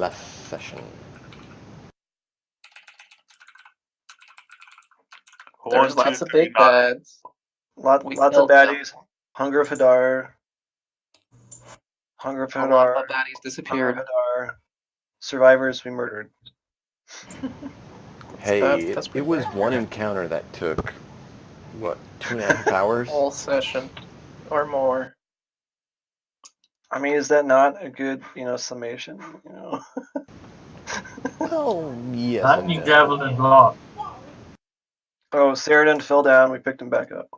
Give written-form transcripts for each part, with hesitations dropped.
last session. There's lots of big bads. Lots of baddies. Hunger of Hadar. Hunger of A lot of Hadar. the baddies disappeared. Survivors we murdered. Hey, That's it was one encounter that took, what, 2.5 hours? Whole session. Or more. I mean, is that not a good, summation? Well, yes That and you no. javelin block. Oh, Saradin fell down. We picked him back up.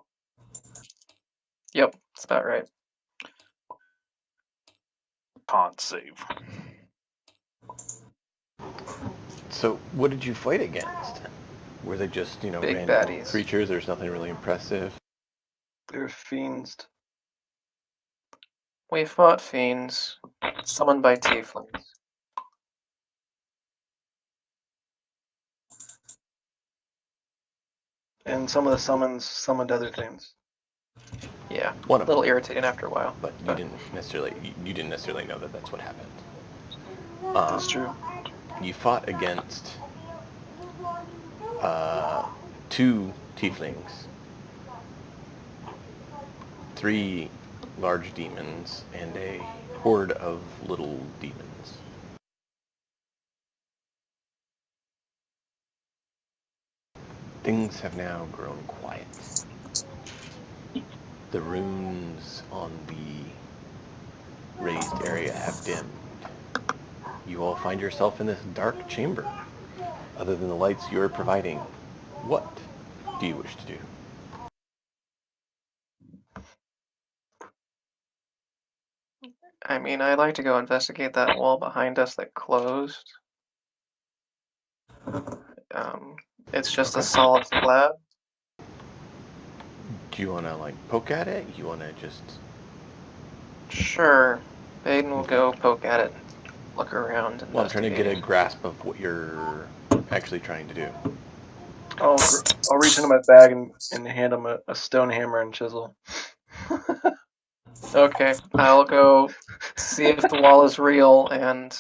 Yep, that's about right. Can't save. So, what did you fight against? Were they just, Big random baddies. creatures? There's nothing really impressive. They're fiends. We fought fiends, summoned by tieflings. And some of the summons summoned other things. Yeah, One a of little them. irritating after a while. But you didn't necessarily know that that's what happened. That's true. You fought against 2 tieflings, 3 large demons, and a horde of little demons. Things have now grown quiet. The runes on the raised area have dimmed. You all find yourself in this dark chamber. Other than the lights you're providing, what do you wish to do? I mean, I'd like to go investigate that wall behind us that closed. It's just a solid slab. Do you want to, poke at it? You want to just... Sure. Baden will go poke at it, look around, and Well, I'm trying to get a grasp of what you're actually trying to do. I'll reach into my bag and hand him a stone hammer and chisel. Okay, I'll go see if the wall is real and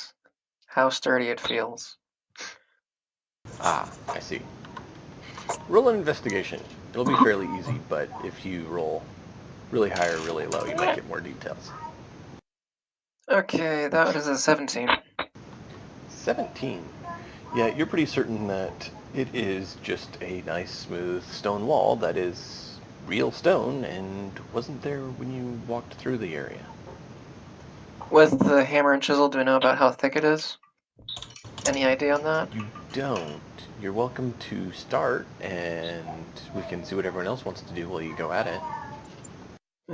how sturdy it feels. Ah, I see. Roll an investigation. It'll be fairly easy, but if you roll really high or really low, you might get more details. Okay, that is a 17. 17. Yeah, you're pretty certain that it is just a nice, smooth stone wall that is real stone and wasn't there when you walked through the area. With the hammer and chisel, do we know about how thick it is? Any idea on that? You don't. You're welcome to start, and we can see what everyone else wants to do while you go at it.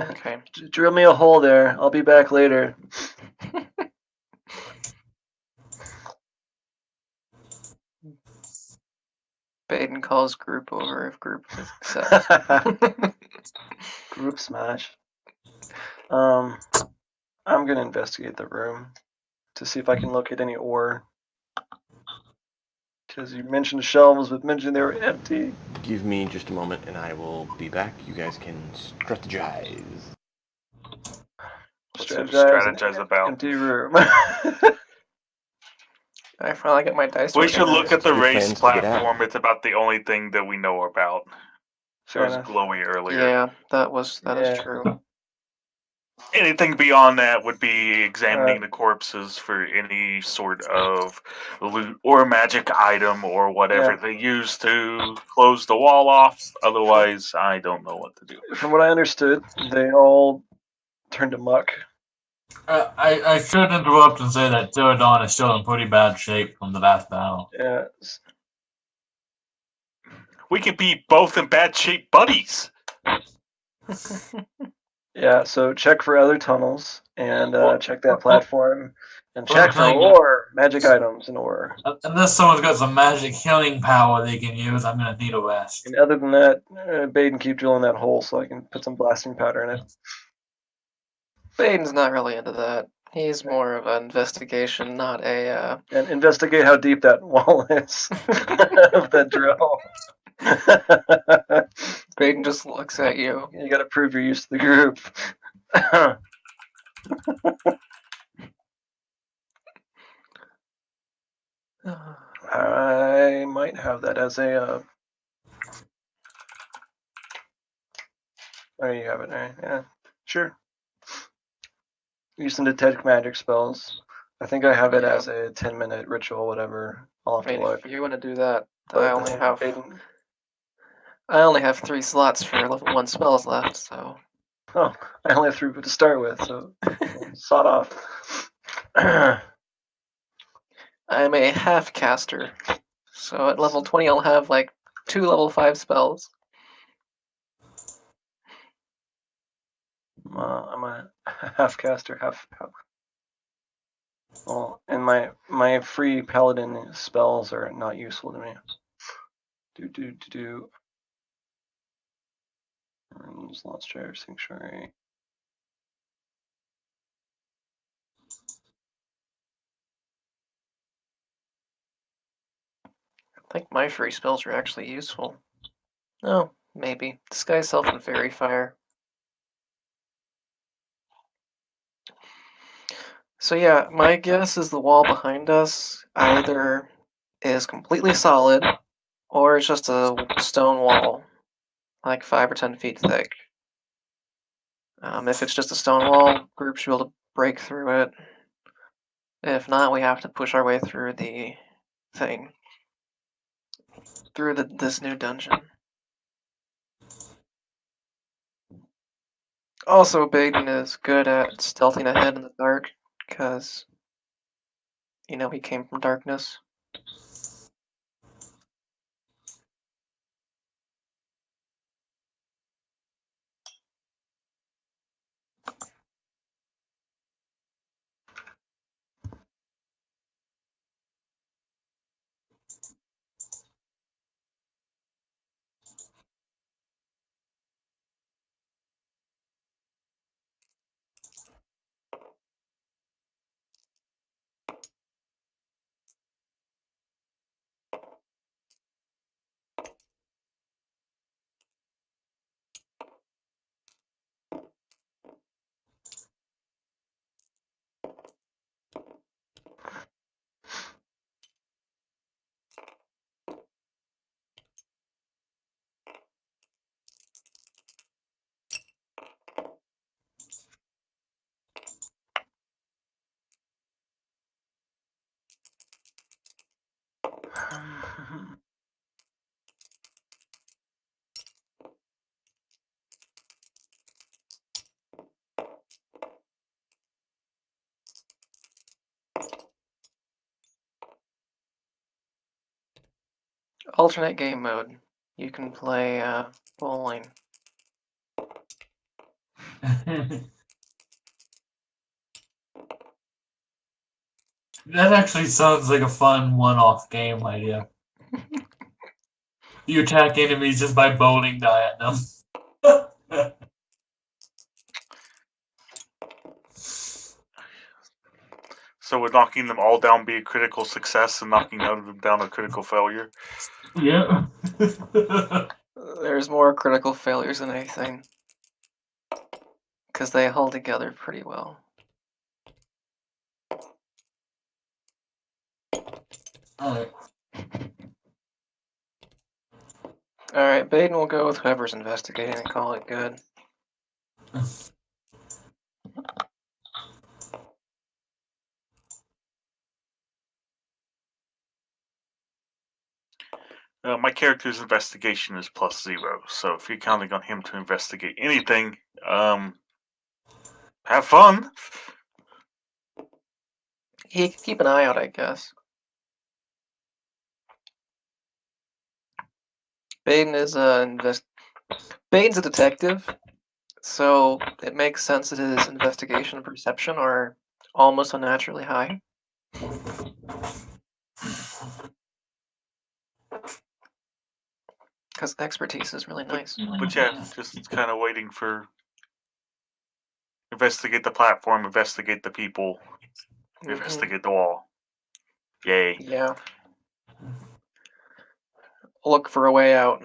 Okay. Drill me a hole there. I'll be back later. Baden calls group over if group accepts. Group smash. I'm gonna investigate the room to see if I can locate any ore. Because you mentioned shelves, but mentioned they were empty. Give me just a moment, and I will be back. You guys can strategize. What's your strategize about? Empty room. I finally get my dice. We should look at the Your race plans to get platform. It's about the only thing that we know about. Fair It was enough. glowy earlier. Yeah, that is true. Anything beyond that would be examining the corpses for any sort of loot or magic item or whatever they use to close the wall off. Otherwise, I don't know what to do. From what I understood, they all turned to muck. I should interrupt and say that Pterodon is still in pretty bad shape from the last battle. Yeah. We could be both in bad shape buddies. Yeah, so check for other tunnels and check that platform and Well, check for thank you. ore, magic items and ore. Unless someone's got some magic healing power they can use, I'm gonna need a rest. And other than that, Baden, keep drilling that hole so I can put some blasting powder in it. Baden's not really into that. He's more of an investigation, not a. And investigate how deep that wall is of that drill. Baden just looks at you. You gotta prove you're used to the group. I might have that as a. Oh, you have it. Right? Yeah, sure. Use some detect magic spells. I think I have it Yeah. as a 10-minute ritual, whatever. I'll have I mean, to look. if you want to do that, But I only have 3 slots for level 1 spells left, so oh, I only have 3 to start with, so sawed off. I'm a half caster. So at level 20, I'll have like 2 level 5 spells. I'm a half caster, half. Well, and my free paladin spells are not useful to me. Lost Chair, Sanctuary. I think my free spells are actually useful. Oh, maybe. Disguise Self and Fairy Fire. So yeah, my guess is the wall behind us either is completely solid or it's just a stone wall, like 5 or 10 feet thick. If it's just a stone wall, groups should be able to break through it. If not, we have to push our way through the thing. Through this new dungeon. Also, Baden is good at stealthing ahead in the dark, because, you know, he came from darkness. Alternate game mode. You can play bowling. That actually sounds like a fun one-off game idea. You attack enemies just by bowling die at them. So would knocking them all down be a critical success and knocking none of them down a critical failure? Yeah. There's more critical failures than anything, because they hold together pretty well. Alright. Alright, Baden will go with whoever's investigating and call it good. My character's investigation is +0, so if you're counting on him to investigate anything, have fun. He can keep an eye out, I guess. Baden is Baden's a detective, so it makes sense that his investigation and perception are almost unnaturally high. Because expertise is really nice. But yeah, just kind of waiting for investigate the platform, investigate the people, investigate the wall. Yay. Yeah. Look for a way out.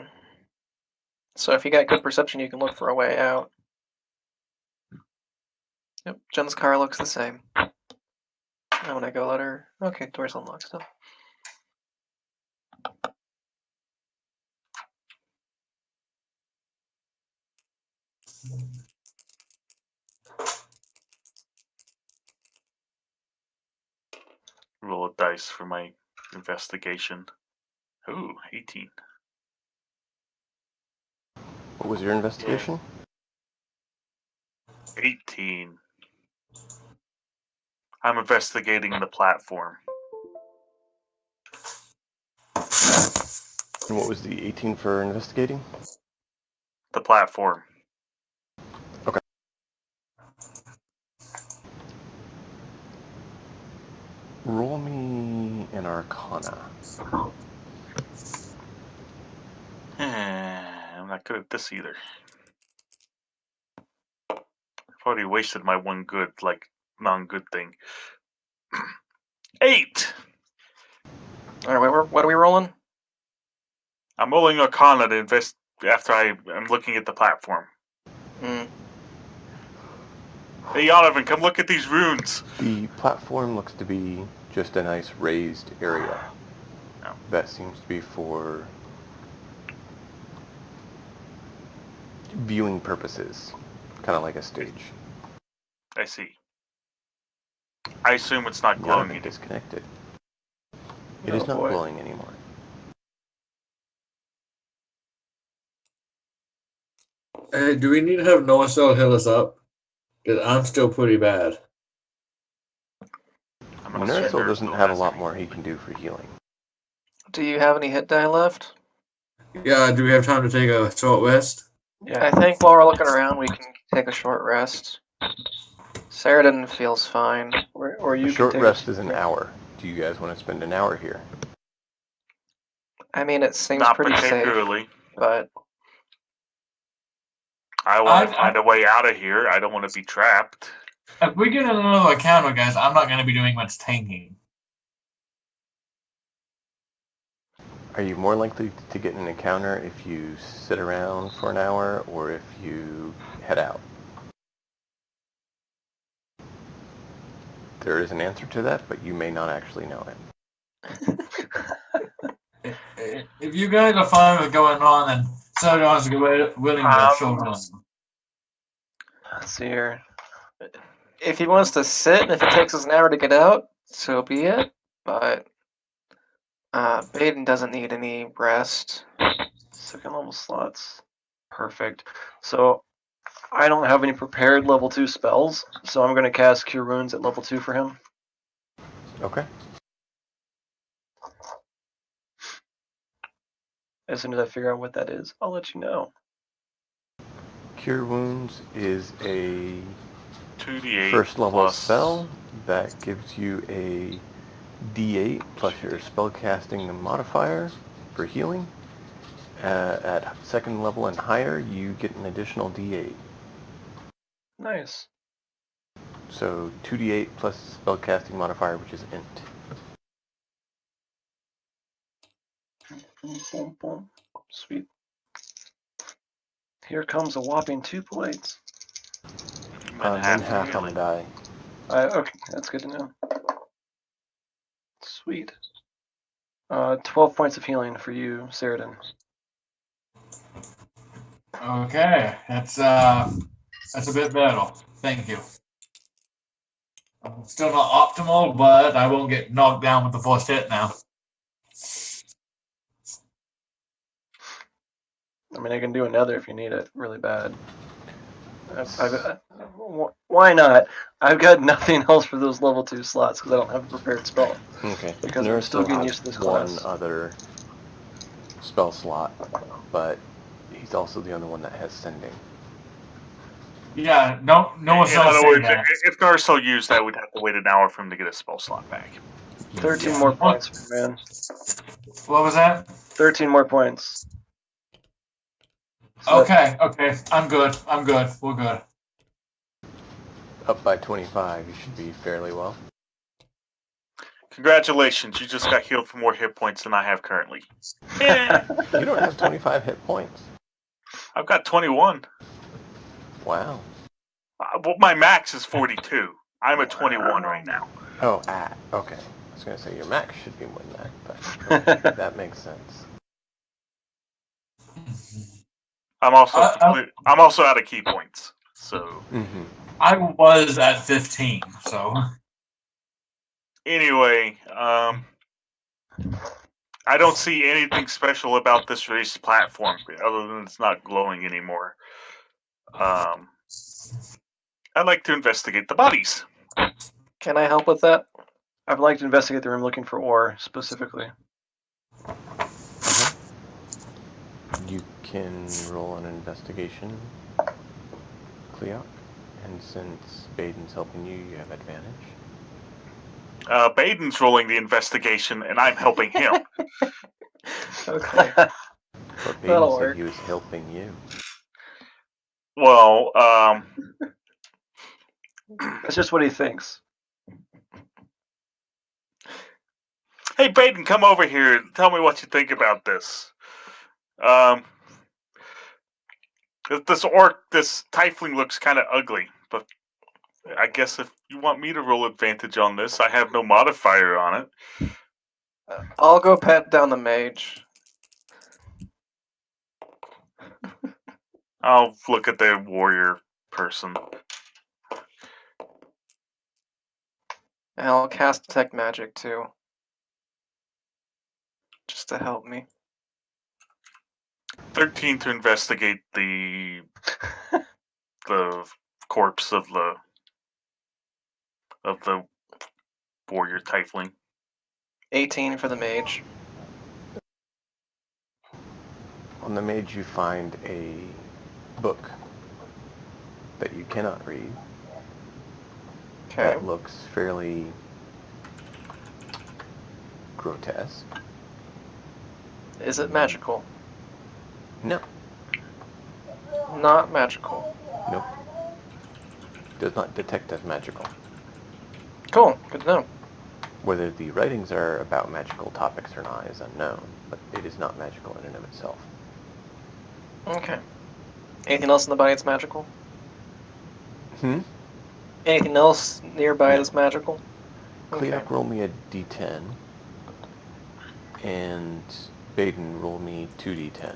So if you got good perception, you can look for a way out. Yep, Jen's car looks the same. I'm gonna go let her. Okay, door's unlocked still. Roll a dice for my investigation. Ooh, 18. What was your investigation? 18. I'm investigating the platform. And what was the 18 for investigating? The platform. Okay. Roll me an Arcana. I'm not good at this either. I've already wasted my one good, non-good thing. 8! All right, what are we rolling? I'm rolling Arcana to invest after I'm looking at the platform. Mm. Hey, Donovan, come look at these runes. The platform looks to be just a nice raised area. Oh. That seems to be for viewing purposes, kind of like a stage. I see. I assume it's not glowing Donovan anymore. disconnected. It Oh, is not boy. glowing anymore. Do we need to have Noah Cell heal us up? Because I'm still pretty bad. I'm gonna assume Nersil Nersil doesn't have a has lot it. more he can do for healing. Do you have any hit die left? Yeah, do we have time to take a short rest? I think while we're looking around, we can take a short rest. Sheridan feels fine. Or A you short can take rest is an hour. Do you guys want to spend an hour here? I mean, it seems Not pretty safe, particularly. but I want to find a way out of here. I don't want to be trapped. If we get another encounter, guys, I'm not going to be doing much tanking. Are you more likely to get an encounter if you sit around for an hour or if you head out? There is an answer to that, but you may not actually know it. If you guys are fine with going on, then Sargon's willing to show on. Let's see here. if he wants to sit and if it takes us an hour to get out, so be it. But Baden doesn't need any rest. Second level slots. Perfect. So I don't have any prepared level 2 spells, so I'm going to cast Cure Wounds at level 2 for him. Okay. As soon as I figure out what that is, I'll let you know. Cure Wounds is a 2d8 first level plus spell that gives you a D8 plus your spellcasting modifier for healing. At second level and higher, you get an additional D8. Nice. So 2d8 plus spellcasting modifier, which is int. Boom, boom, boom. Sweet. Here comes a whopping 2 plates. and Then half half on the healing. die. Okay, that's good to know. Sweet. 12 points of healing for you, Sheridan. Okay, that's a bit better. Thank you. Still not optimal, but I won't get knocked down with the first hit now. I mean, I can do another if you need it really bad. Why not? I've got nothing else for those level 2 slots because I don't have a prepared spell. Okay. Because I'm still getting has used to this one class. other spell slot, but he's also the only one that has sending. Yeah, no In one's other saying words, that. if Nersil used that, we'd have to wait an hour for him to get a spell slot back. 13 Yeah. more points for you, man. What was that? 13 more points. So Okay, I'm good. We're good. Up by 25, you should be fairly well. Congratulations, you just got healed for more hit points than I have currently. Yeah, You don't have 25 hit points. I've got 21. Wow. Well, my max is 42. I'm at 21 right now. Oh, okay. I was going to say your max should be more than that, but okay, that makes sense. I'm also I- I'm also out of key points. So Mm-hmm. I was at 15, so anyway, I don't see anything special about this raised platform other than it's not glowing anymore. I'd like to investigate the bodies. Can I help with that? I'd like to investigate the room looking for ore specifically. Okay. You can roll an investigation, Cleoc, and since Baden's helping you, you have advantage. Baden's rolling the investigation, and I'm helping him. Okay. But That'll Baden said work. he was helping you. Well, That's just what he thinks. hey, Baden, come over here and tell me what you think about this. This tiefling looks kind of ugly, but I guess if you want me to roll advantage on this, I have no modifier on it. I'll go pet down the mage. I'll look at the warrior person. And I'll cast Detect Magic too. Just to help me. 13 to investigate the corpse of the warrior tiefling. 18 for the mage. On the mage, you find a book that you cannot read. Okay. That looks fairly grotesque. Is it magical? No. Not magical. Nope. Does not detect as magical. Cool. Good to know. Whether the writings are about magical topics or not is unknown, but it is not magical in and of itself. Okay. Anything else in the body that's magical? Hmm? Anything else nearby No. that's magical? Okay. Cleoc, roll me a d10. And Baden, roll me 2d10.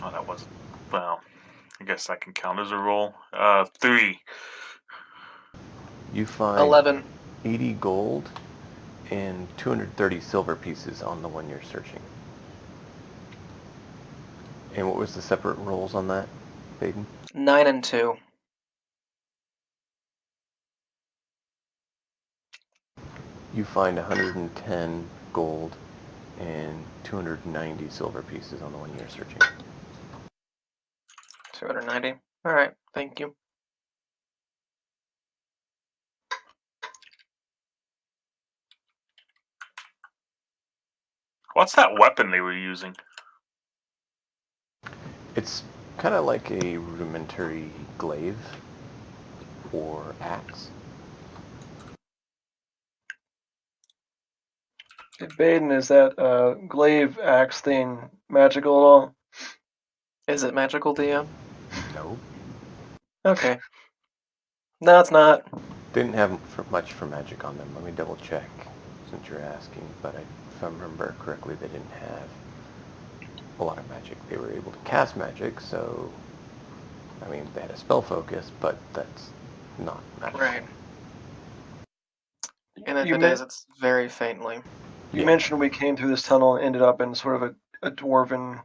Oh, that wasn't. Well, I guess that can count as a roll. 3. You find 11. 80 gold and 230 silver pieces on the one you're searching. And what was the separate rolls on that, Baden? 9 and 2. You find 110 gold and 290 silver pieces on the one you're searching. 290. Alright, thank you. What's that weapon they were using? It's kind of like a rudimentary glaive or axe. Hey, Baden, is that glaive axe thing magical at all? Is it magical, DM? No. Okay. No, it's not. Didn't have much for magic on them. Let me double check since you're asking, but if I remember correctly, they didn't have a lot of magic. They were able to cast magic, so I mean, they had a spell focus, but that's not magic. Right. And if You, it men- is, it's very faintly. you Yeah. mentioned we came through this tunnel and ended up in sort of a dwarven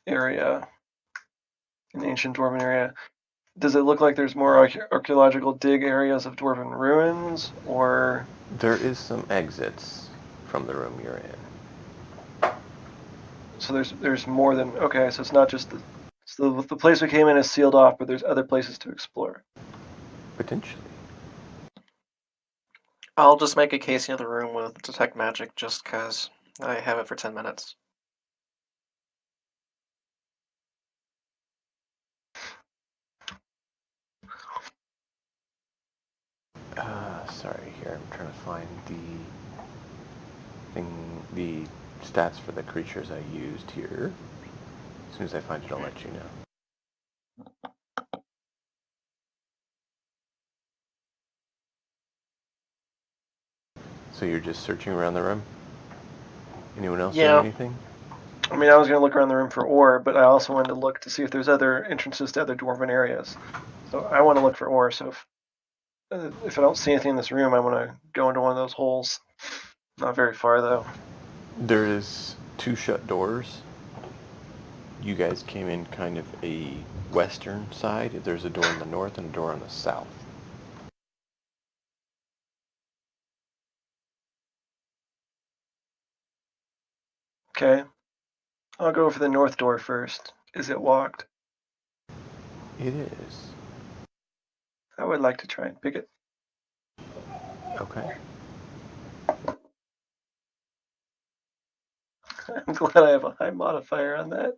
area, an ancient dwarven area. Does it look like there's more archaeological dig areas of dwarven ruins, or There is some exits from the room you're in. so there's more than okay? So it's not just the place we came in is sealed off, but there's other places to explore. Potentially. I'll just make a casing of the room with Detect Magic just because I have it for 10 minutes. Sorry, here I'm trying to find the stats for the creatures I used here. As soon as I find it, I'll let you know. So you're just searching around the room? Anyone else Yeah. doing anything? I mean, I was going to look around the room for ore, but I also wanted to look to see if there's other entrances to other dwarven areas. So I want to look for ore. So if I don't see anything in this room, I want to go into one of those holes. Not very far though. There is 2 shut doors. You guys came in kind of a western side. There's a door on the north and a door on the south. Okay. I'll go for the north door first. Is it locked? It is. I would like to try and pick it. Okay. I'm glad I have a high modifier on that.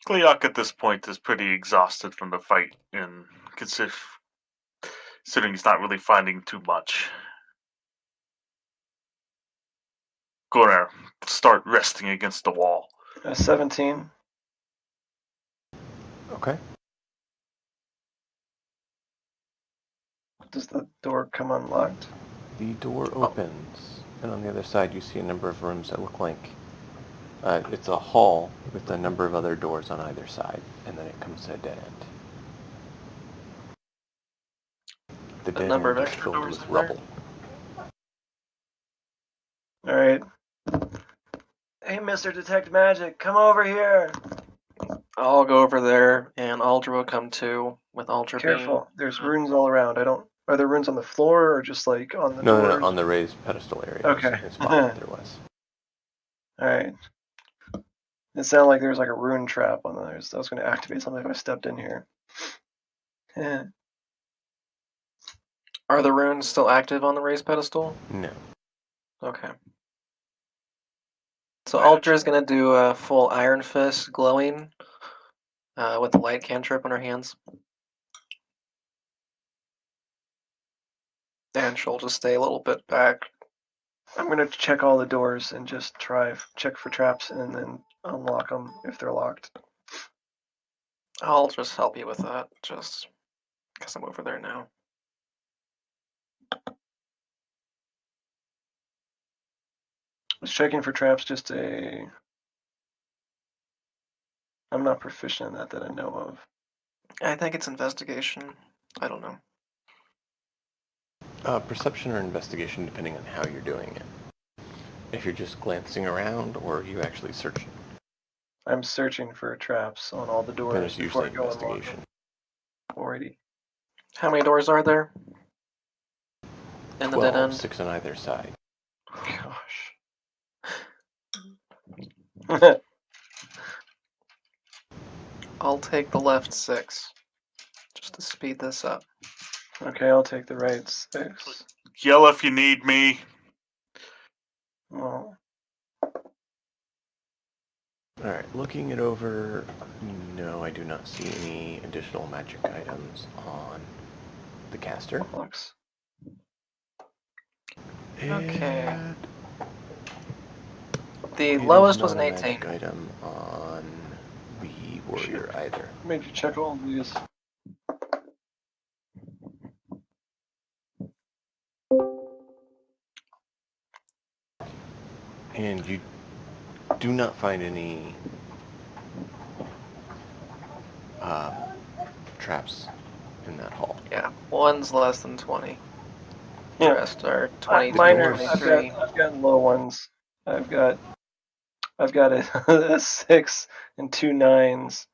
Cleoc at this point is pretty exhausted from the fight, and considering he's not really finding too much. Gonna start resting against the wall. 17. Okay. Does the door come unlocked? The door opens, and on the other side you see a number of rooms that look like it's a hall with a number of other doors on either side, and then it comes to a dead end. The dead number end of is extra filled doors with in there? rubble. All right. Hey, Mr. Detect Magic, come over here. I'll go over there, and Aldra will come too, with Aldra Careful. There's runes all around. Are there runes on the floor or just like on the No, doors? on the raised pedestal area. Okay. I spotted there was. All right. It sounded like there was like a rune trap on there. So I was going to activate something if I stepped in here. Yeah. Are the runes still active on the raised pedestal? No. Okay. So Aldra's gonna do a full Iron Fist glowing with the light cantrip on her hands. And she'll just stay a little bit back. I'm going to check all the doors and just check for traps and then unlock them if they're locked. I'll just help you with that, just because I'm over there now. Was checking for traps just I'm not proficient in that I know of. I think it's investigation. I don't know. Perception or investigation, depending on how you're doing it. If you're just glancing around, or are you actually searching? I'm searching for traps on all the Then doors it's before I usually go unlock investigation. them. Alrighty. How many doors are there? In the dead 12, end? 6 on either side. Gosh. I'll take the left 6, just to speed this up. Okay, I'll take the right 6. Yell if you need me. Well, Alright, looking it over, no, I do not see any additional magic items on the caster. looks. Okay. And The it is lowest was not an a 18. magic item on the warrior either. Made you check all of these. And you do not find any traps in that hall. Yeah, one's less than 20. The Yeah. rest are 22, Minor. doors- I've 23. got low ones. I've got a 6 and 2 9s,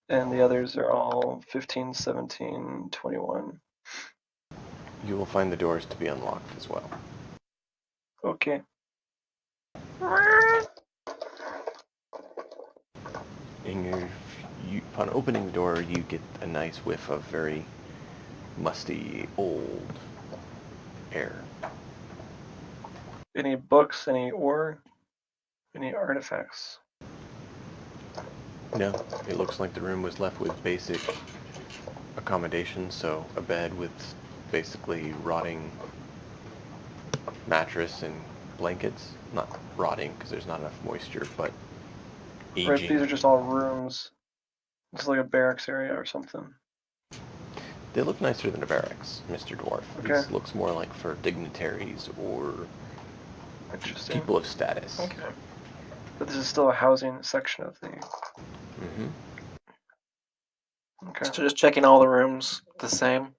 and the others are all 15, 17, 21. You will find the doors to be unlocked as well. Okay. And upon opening the door, you get a nice whiff of very musty, old air. Any books, any ore, any artifacts? No, it looks like the room was left with basic accommodations, so a bed with basically rotting mattress and blankets. Not rotting because there's not enough moisture, but aging. Right, these are just all rooms. It's like a barracks area or something. They look nicer than a barracks, Mr. Dwarf. Okay. This looks more like for dignitaries or Interesting. people of status. Okay. But this is still a housing section of the... Mm-hmm. Okay. So just checking all the rooms the same.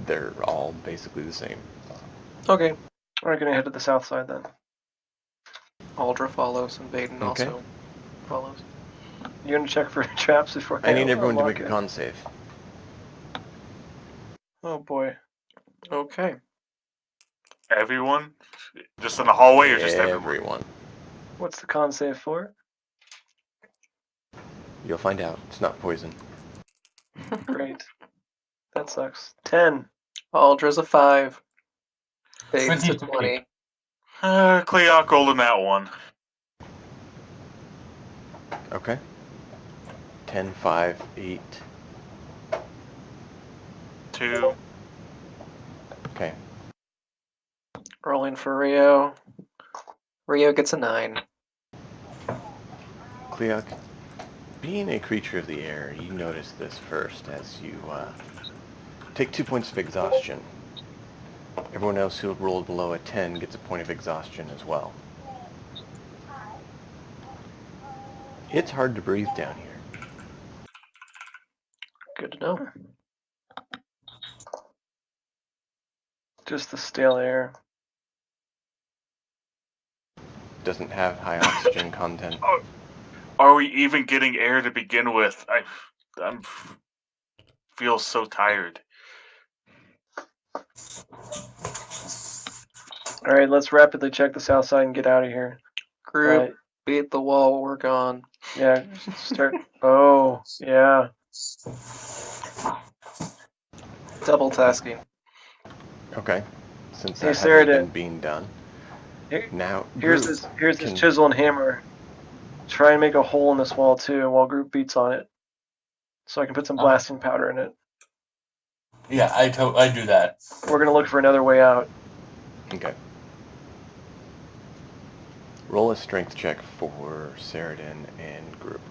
They're all basically the same. Okay. We're gonna head to the south side then. Aldra follows and Baden Okay. also follows. You gonna check for traps before I need everyone to unlock make a it? con save. Oh boy. Okay. Everyone? Just in the hallway or just everyone? Everyone. What's the con save for? You'll find out. It's not poison. Great. That sucks. 10. Aldra's a 5. Baden's a 23. 20. Cleoc rolled in that one. Okay. 10, 5, 8. 2. Okay. Rolling for Rio. Rio gets a 9. Cleoc, being a creature of the air, you notice this first as you take 2 points of exhaustion. Everyone else who rolled below a 10 gets a point of exhaustion as well. It's hard to breathe down here. Good to know. Just the stale air. Doesn't have high oxygen content. Are we even getting air to begin with? I feel so tired. Alright, let's rapidly check the south side and get out of here. Group, beat the wall while we're gone. Yeah, start. Oh, yeah. Double tasking. Okay. Since Hey, that Sarah, hasn't been being done. Now, Here's group this can- chisel and hammer. Try and make a hole in this wall too while group beats on it. So I can put some blasting powder in it. Yeah, I do that. We're gonna look for another way out. Okay. Roll a strength check for Saradin and group.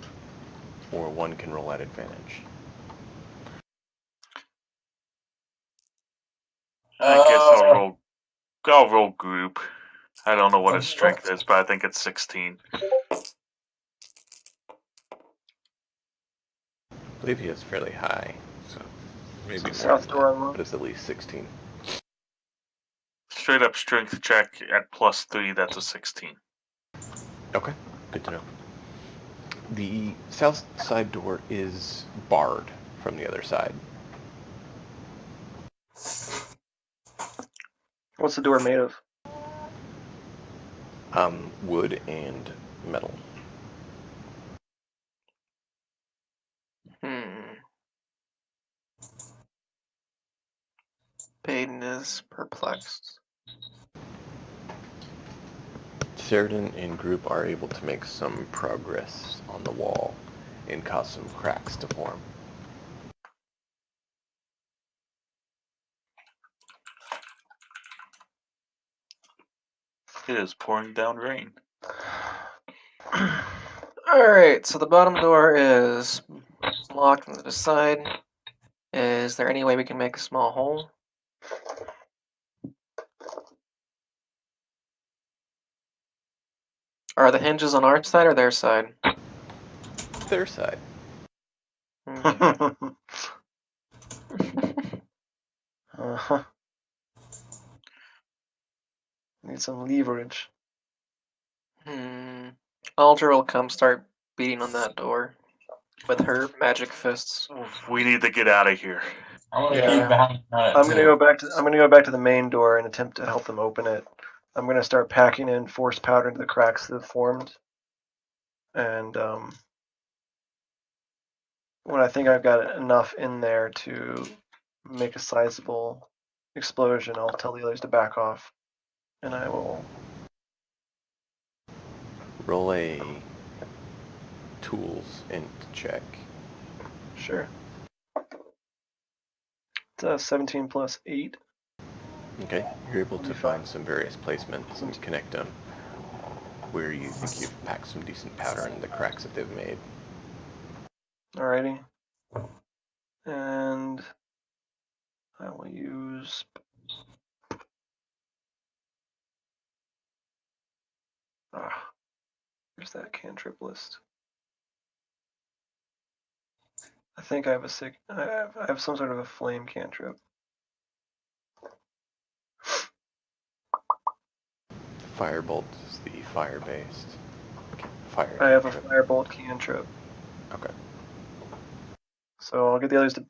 Or one can roll at advantage. I guess I'll roll group. I don't know what his strength is, but I think it's 16. I believe he is fairly high, so maybe So more south than door that, unlocked. but it's at least 16. Straight up strength check at +3, that's a 16. Okay, good to know. The south side door is barred from the other side. What's the door made of? Wood and metal. Baden is perplexed. Sheridan and group are able to make some progress on the wall and cause some cracks to form. It is pouring down rain. Alright, so the bottom door is locked on the side. Is there any way we can make a small hole? Are the hinges on our side or their side? Their side. Okay. Uh-huh. Need some leverage. Aldra will come start beating on that door with her magic fists. We need to get out of here. I want to Yeah. keep behind on it I'm gonna too. go back to the main door and attempt to help them open it. I'm gonna start packing in force powder into the cracks that have formed. And when I think I've got enough in there to make a sizable explosion, I'll tell the others to back off. And I will... Roll a tools int check. Sure. It's 17 plus 8. Okay, you're able to 25. find some various placements and connect them where you think you've packed some decent powder in the cracks that they've made. Alrighty. And I will use. Here's that cantrip list. I think I have I have some sort of a flame cantrip. Firebolt is the fire-based. Fire I have a cantrip. firebolt cantrip. Okay. So I'll get the others to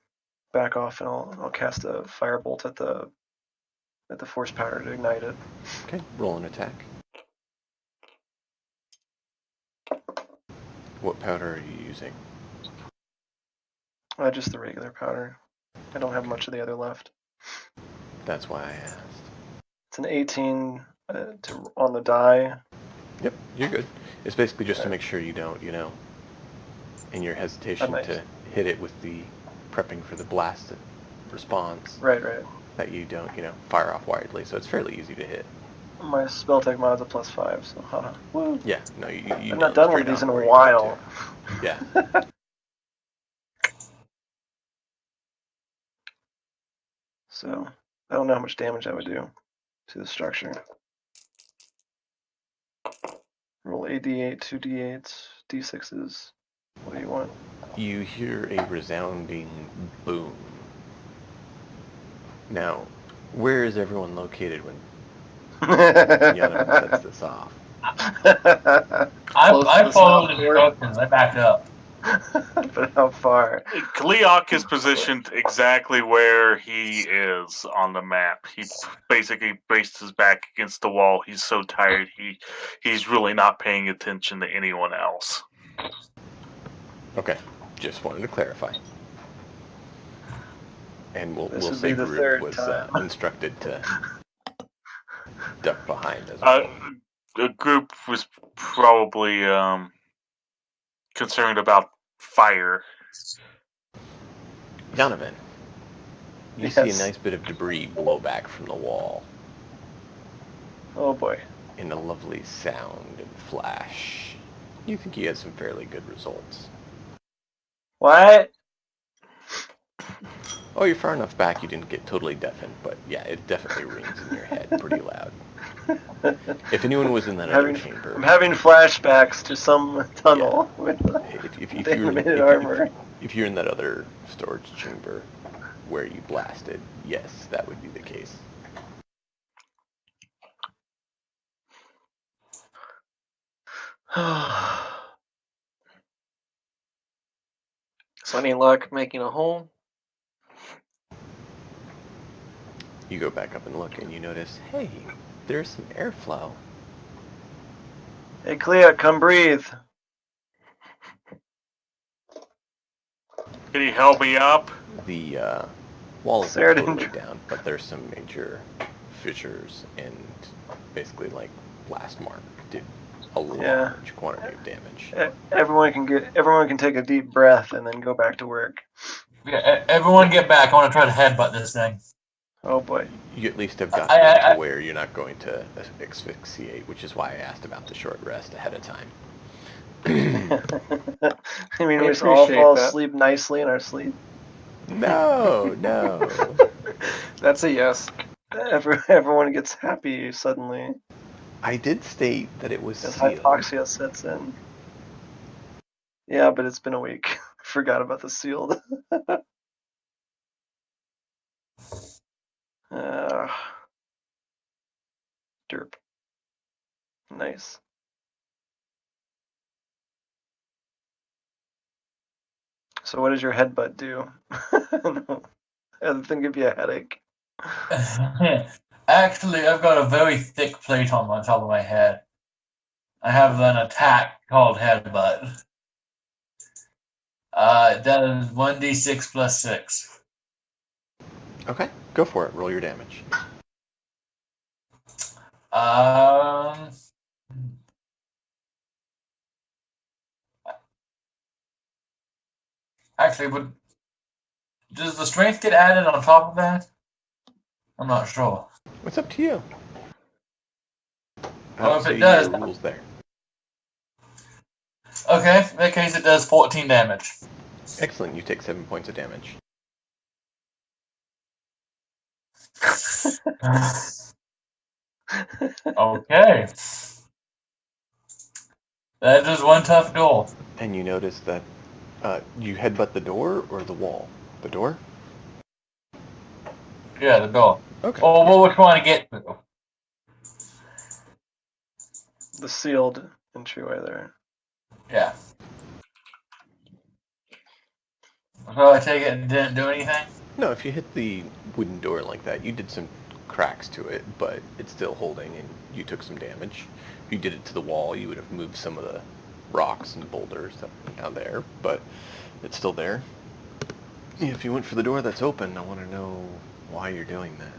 back off, and I'll cast a firebolt at the force powder to ignite it. Okay, roll an attack. What powder are you using? Just the regular powder. I don't have much of the other left. That's why I asked. It's an 18 on the die. Yep, you're good. It's basically just to make sure you don't, in your hesitation Nice. to hit it with the prepping for the blast response, Right. that you don't, fire off widely. So it's fairly easy to hit. My spell tech mod's a +5, so haha. Woo. Yeah, no, you I've not done one of these in a while. Yeah. So I don't know how much damage I would do to the structure. Roll a d8, 2 d8s, d6s. What do you want? You hear a resounding boom. Now, where is everyone located when Yanovan sets this off? I followed instructions. I backed up. But how far? Kleok is positioned exactly where he is on the map. He basically braced his back against the wall. He's so tired he's really not paying attention to anyone else. Okay, just wanted to clarify. And we'll This would say be the group third was time. instructed to duck behind as well. The group was probably concerned about fire. Donovan, you see a Yes. nice bit of debris blow back from the wall Oh boy. in a lovely sound and flash. You think you had some fairly good results. What? Oh, you're far enough back you didn't get totally deafened, but yeah, it definitely rings in your head pretty loud. If anyone was in that other chamber... I'm having flashbacks to some tunnel with if animated armor. if you're in that other storage chamber where you blasted, yes, that would be the case. So any luck making a hole? You go back up and look, and you notice, hey, there's some airflow. Hey Clea, come breathe. Can you help me up? The wall isn't Sarah didn't totally down, but there's some major fissures and basically like blast mark did a large quantity of damage. Everyone can take a deep breath and then go back to work. Yeah, everyone get back. I want to try to headbutt this thing. Oh boy. You at least have gotten it to where you're not going to asphyxiate, which is why I asked about the short rest ahead of time. I mean, We we just all appreciate fall that. asleep nicely in our sleep. No. That's a yes. Everyone gets happy suddenly I did state that it was as sealed. hypoxia sets in. Yeah, but it's been a week. Forgot about the sealed. Derp. Nice. So what does your headbutt do? Other than give you a headache. Actually, I've got a very thick plate on the top of my head. I have an attack called Headbutt. It does 1d6 plus 6. Okay, go for it. Roll your damage. Actually, does the strength get added on top of that? I'm not sure. It's up to you. Well, if So it you know does, your rules there. okay. In that case, it does 14 damage. Excellent. You take 7 points of damage. Okay. That is one tough door. And you notice that you headbutt the door or the wall? The door? Yeah, the door. Okay. Oh, what we're trying to get through. The sealed entryway there. Yeah. So I take it it didn't do anything? No, if you hit the wooden door like that, you did some cracks to it, but it's still holding and you took some damage. If you did it to the wall, you would have moved some of the rocks and boulders that are down there, but it's still there. If you went for the door that's open, I want to know why you're doing that.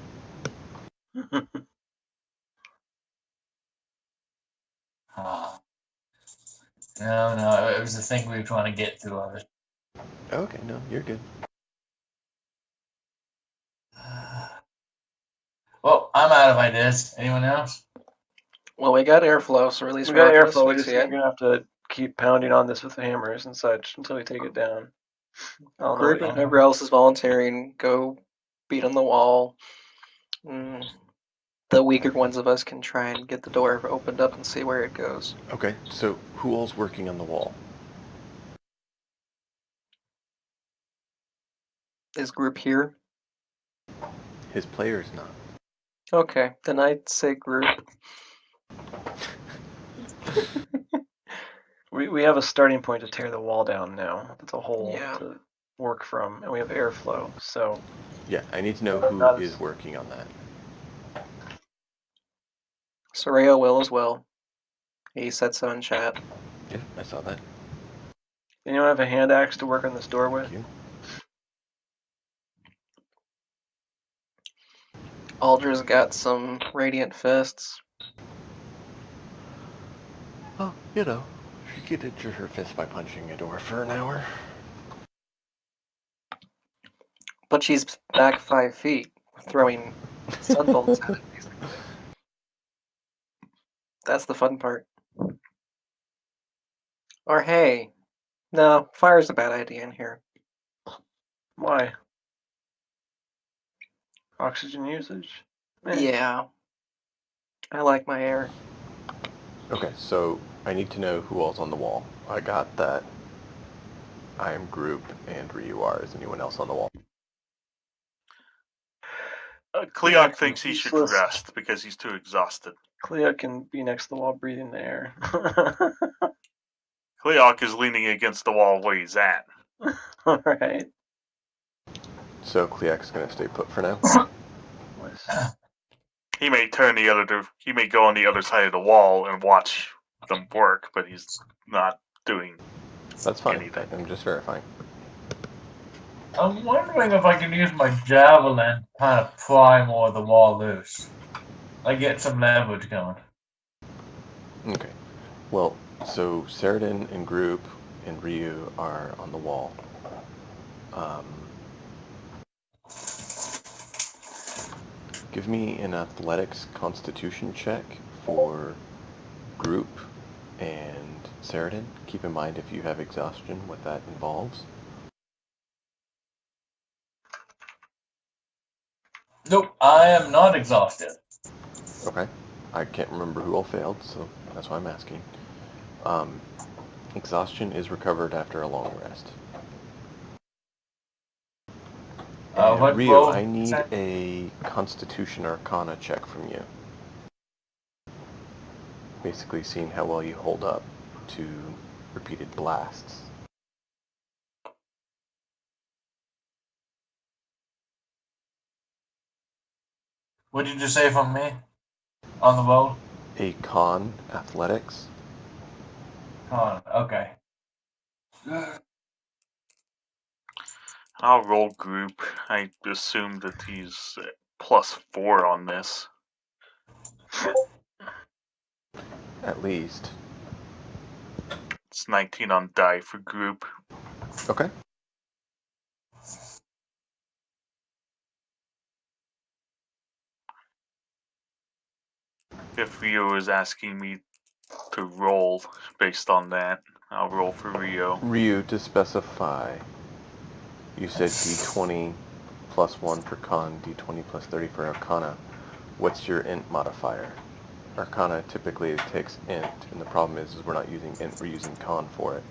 No, it was the thing we were trying to get through of it. Okay, no, you're good. Well, I'm out of ideas. Anyone else? Well, we got airflow, so release We got rocket airflow. We're asphyxiate. gonna have to keep pounding on this with hammers and such until we take it down. I don't know. Group and whoever else is volunteering, go beat on the wall. The weaker ones of us can try and get the door opened up and see where it goes. Okay, so who all's working on the wall? Is group here? His player's not. Okay, then I'd say group. We have a starting point to tear the wall down now. It's a hole Yeah. to work from, and we have airflow. So Yeah, I need to know who Not as- is working on that. Soraya will as well. He said so in chat. Yeah, I saw that. anyone have a hand axe to work on this door with? Thank you. Aldra's got some radiant fists. Oh, you know, she could injure her fist by punching a door for an hour. But she's back 5 feet, throwing sunbolts at it, basically. That's the fun part. Or hey, no, fire's a bad idea in here. Why? Oxygen usage? Eh. Yeah. I like my air. Okay, so I need to know who all's on the wall. I got that. I am group and Ryu are. Is anyone else on the wall? Cleoc thinks he should Useless. rest because he's too exhausted. Clea can be next to the wall breathing the air. Cleoc is leaning against the wall where he's at. Alright. So Kleak's gonna stay put for now. He may he may go on the other side of the wall and watch them work, but he's not doing That's fine. anything. I'm just verifying. I'm wondering if I can use my javelin to kind of pry more of the wall loose. Like get some leverage going. Okay. Well, so Sheridan and group and Ryu are on the wall. Give me an athletics constitution check for group and Sheridan. Keep in mind if you have exhaustion, what that involves. Nope, I am not exhausted. Okay. I can't remember who all failed, so that's why I'm asking. Exhaustion is recovered after a long rest. And Ryu, I need a Constitution Arcana check from you. Basically seeing how well you hold up to repeated blasts. What did you say from me? On the roll? A con athletics. Con, okay. I'll roll group. I assume that he's +4 on this. At least. It's 19 on die for group. Okay. If Rio is asking me to roll based on that, I'll roll for Rio. Ryu, to specify, you said D20 +1 for con, d20 +30 for arcana. What's your int modifier? Arcana typically takes int, and the problem is we're not using int, we're using con for it.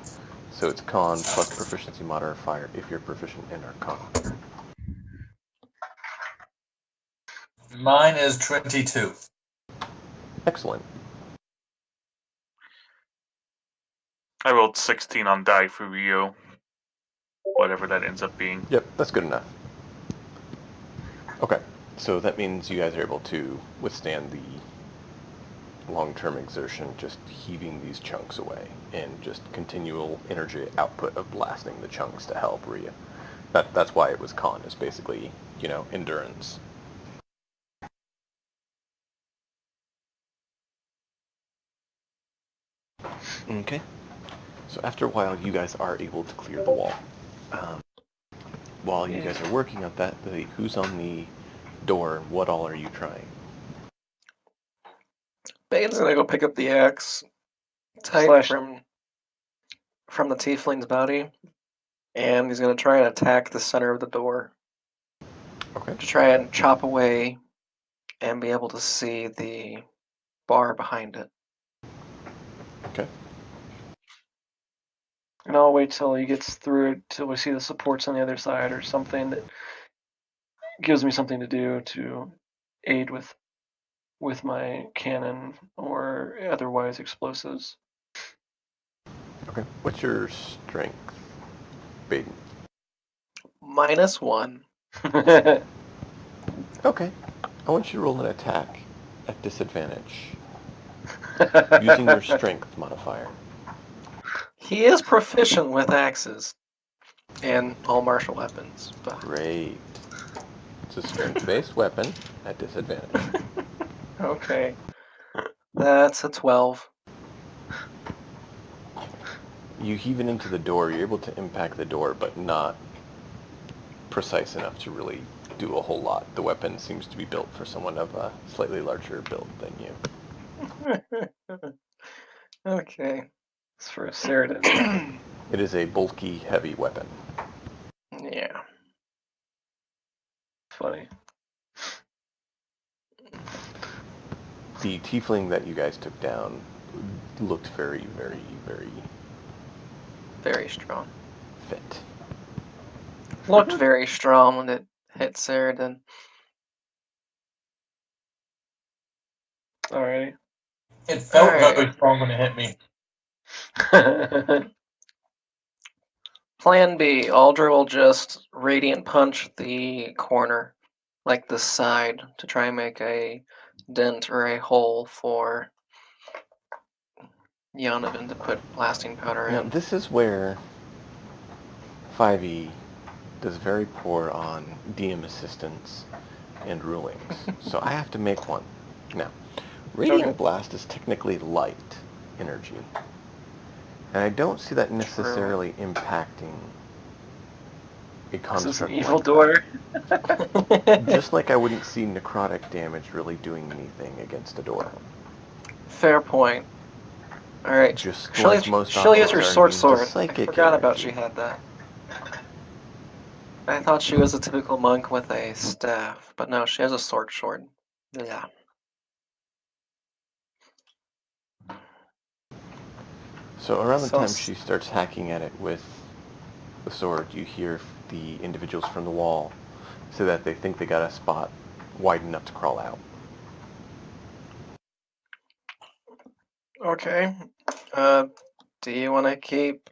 So it's con plus proficiency modifier if you're proficient in arcana. Mine is 22. Excellent. I rolled 16 on die for Rio. Whatever that ends up being. Yep, that's good enough. Okay, so that means you guys are able to withstand the long-term exertion, just heaving these chunks away, and just continual energy output of blasting the chunks to help Rhea. That's why it was con, is basically, endurance. Okay. So after a while, you guys are able to clear the wall. While you guys are working on that, who's on the door? What all are you trying? Bane's gonna go pick up the axe, type Slash- from the tiefling's body, and he's gonna try and attack the center of the door Okay. to try and chop away and be able to see the bar behind it. Okay. And I'll wait till he gets through it, till we see the supports on the other side or something that gives me something to do to aid with my cannon or otherwise explosives. Okay. What's your strength, Baden? -1. Okay. I want you to roll an attack at disadvantage using your strength modifier. He is proficient with axes and all martial weapons, but Great. It's a strength-based weapon at disadvantage. okay. That's a 12. You heave it into the door. You're able to impact the door, but not precise enough to really do a whole lot. The weapon seems to be built for someone of a slightly larger build than you. Okay. It's for a Ceridan. It is a bulky, heavy weapon. Yeah. Funny. The tiefling that you guys took down looked very, very, very Very strong. fit. Looked very strong when it hit Ceridan. Alrighty. It felt Alright. very strong when it hit me. Plan B. Aldra will just radiant punch the corner, like the side, to try and make a dent or a hole for Yonovan to put blasting powder Now, in. this is where 5e does very poor on DM assistance and rulings. So I have to make one. Now, Radiant Okay. Blast is technically light energy. And I don't see that necessarily impacting a This construct is an evil like door. that. Just like I wouldn't see necrotic damage really doing anything against a door. Fair point. Alright. Just She'll like use, most she'll use objects her are sword immune to sword. I psychic forgot about energy. she had that. I thought she was a typical monk with a staff, but no, she has a sword sword. Yeah. So around the So time she starts hacking at it with the sword, you hear the individuals from the wall say that they think they got a spot wide enough to crawl out. Okay. Do you want to keep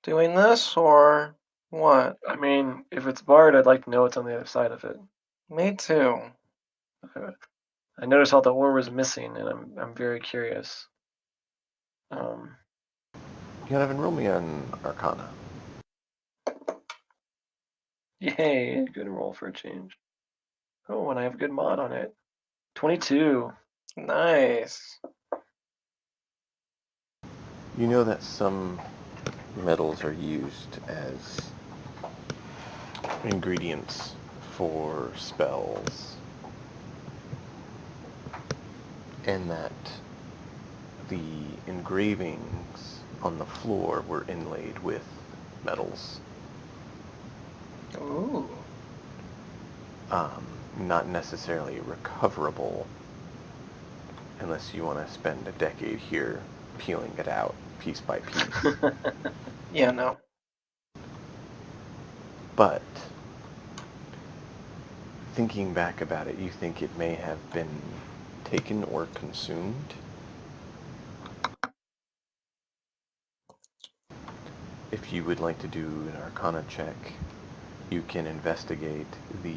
doing this or what? I mean, if it's barred, I'd like to know what's on the other side of it. Me too. I noticed all the ore was missing, and I'm very curious. Donovan, roll me an Arcana. Yay, good roll for a change. Oh, and I have a good mod on it. 22. Nice. You know that some metals are used as ingredients for spells, and that the engravings on the floor were inlaid with metals. Ooh. not necessarily recoverable unless you want to spend a decade here peeling it out piece by piece. Yeah, no. But thinking back about it, you think it may have been taken or consumed? If you would like to do an Arcana check, you can investigate the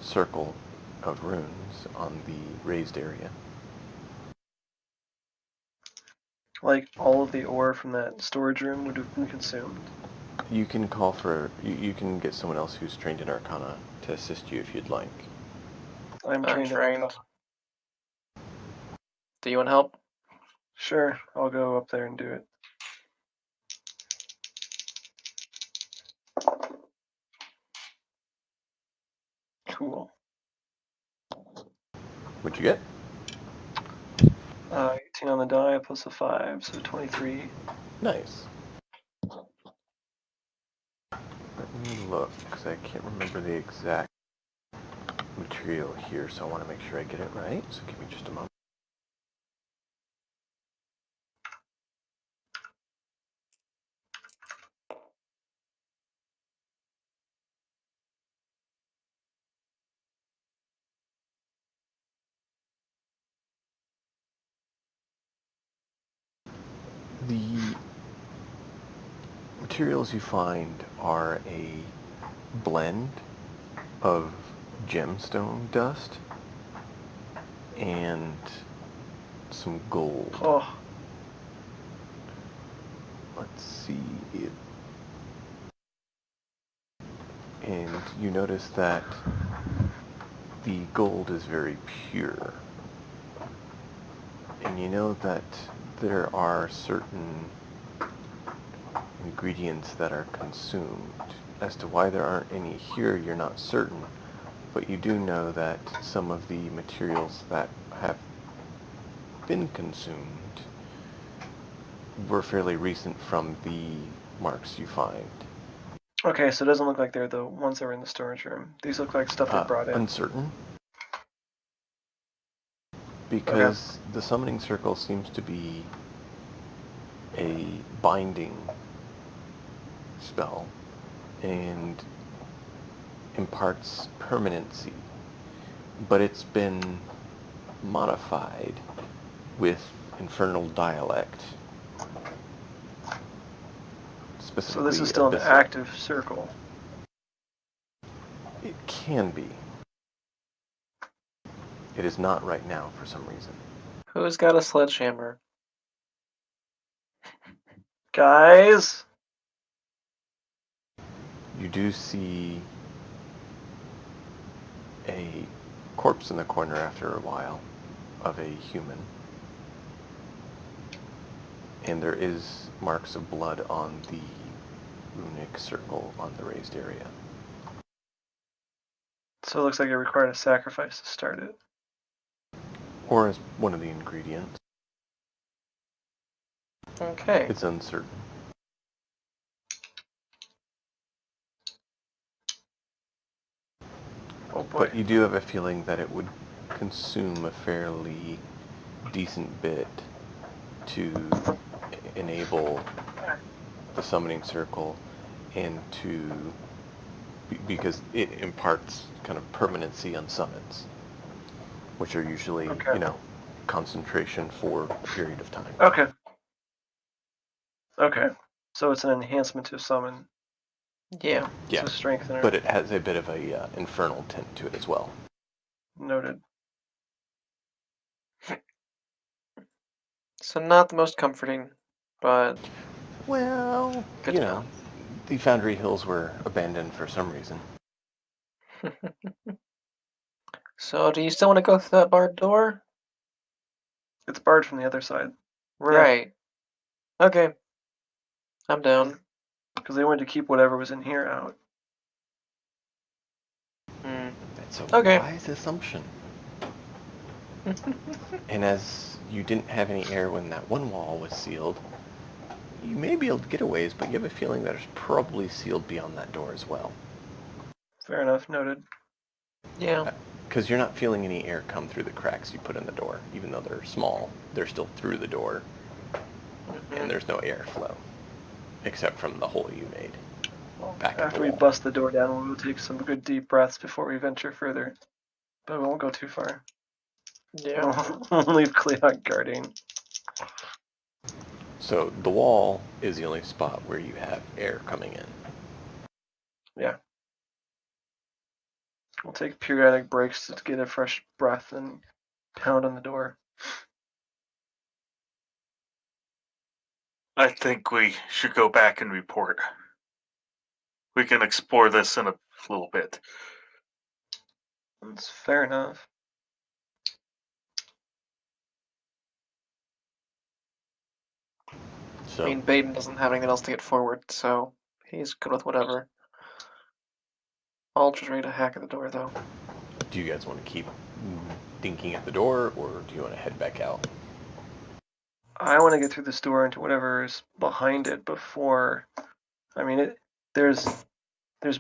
circle of runes on the raised area. Like all of the ore from that storage room would have been consumed. You can call for, you can get someone else who's trained in Arcana to assist you if you'd like. I'm trained. Do you want help? Sure, I'll go up there and do it. Cool. What'd you get? 18 on the die plus a 5, so 23. Nice. Let me look, because I can't remember the exact material here, so I want to make sure I get it right. So give me just a moment. The materials you find are a blend of gemstone dust and some gold. Oh, Let's see. And you notice that the gold is very pure. And you know that there are certain ingredients that are consumed. As to why there aren't any here, you're not certain, but you do know that some of the materials that have been consumed were fairly recent from the marks you find. okay, so it doesn't look like they're the ones that were in the storage room. These look like stuff they brought in. Uncertain. Because the summoning circle seems to be a binding spell and imparts permanency, but it's been modified with infernal dialect. So this is still an active circle. It can be. It is not right now for some reason. Who's got a sledgehammer? Guys? You do see a corpse in the corner after a while of a human. And there is marks of blood on the runic circle on the raised area. So it looks like it required a sacrifice to start it. Or as one of the ingredients. Okay. It's uncertain. Oh boy. But you do have a feeling that it would consume a fairly decent bit to enable the summoning circle and to, because it imparts kind of permanency on summons, which are usually, concentration for a period of time. Okay. Okay. So it's an enhancement to summon. Yeah. Yeah, It's a strengthener. but it has a bit of a infernal tint to it as well. Noted. So not the most comforting, but Well, good to know. the Foundry Hills were abandoned for some reason. So do you still want to go through that barred door? It's barred from the other side. Right. Okay. I'm down. Because they wanted to keep whatever was in here out. That's a Okay. wise assumption. And as you didn't have any air when that one wall was sealed, you may be able to get a ways, but you have a feeling that it's probably sealed beyond that door as well. Fair enough. Noted. Yeah. Because you're not feeling any air come through the cracks you put in the door. Even though they're small, they're still through the door, and there's no airflow, except from the hole you made. Well, Back at after the we wall. bust the door down, we'll take some good deep breaths before we venture further. But we won't go too far. Yeah. We'll leave Cleon guarding. So the wall is the only spot where you have air coming in. Yeah. We'll take periodic breaks to get a fresh breath and pound on the door. I think we should go back and report. We can explore this in a little bit. That's fair enough. So I mean, Baden doesn't have anything else to get forward, so he's good with whatever. Ultra's ready to hack at the door, though. do you guys want to keep dinking at the door, or do you want to head back out? I want to get through this door into whatever is behind it before. I mean, there's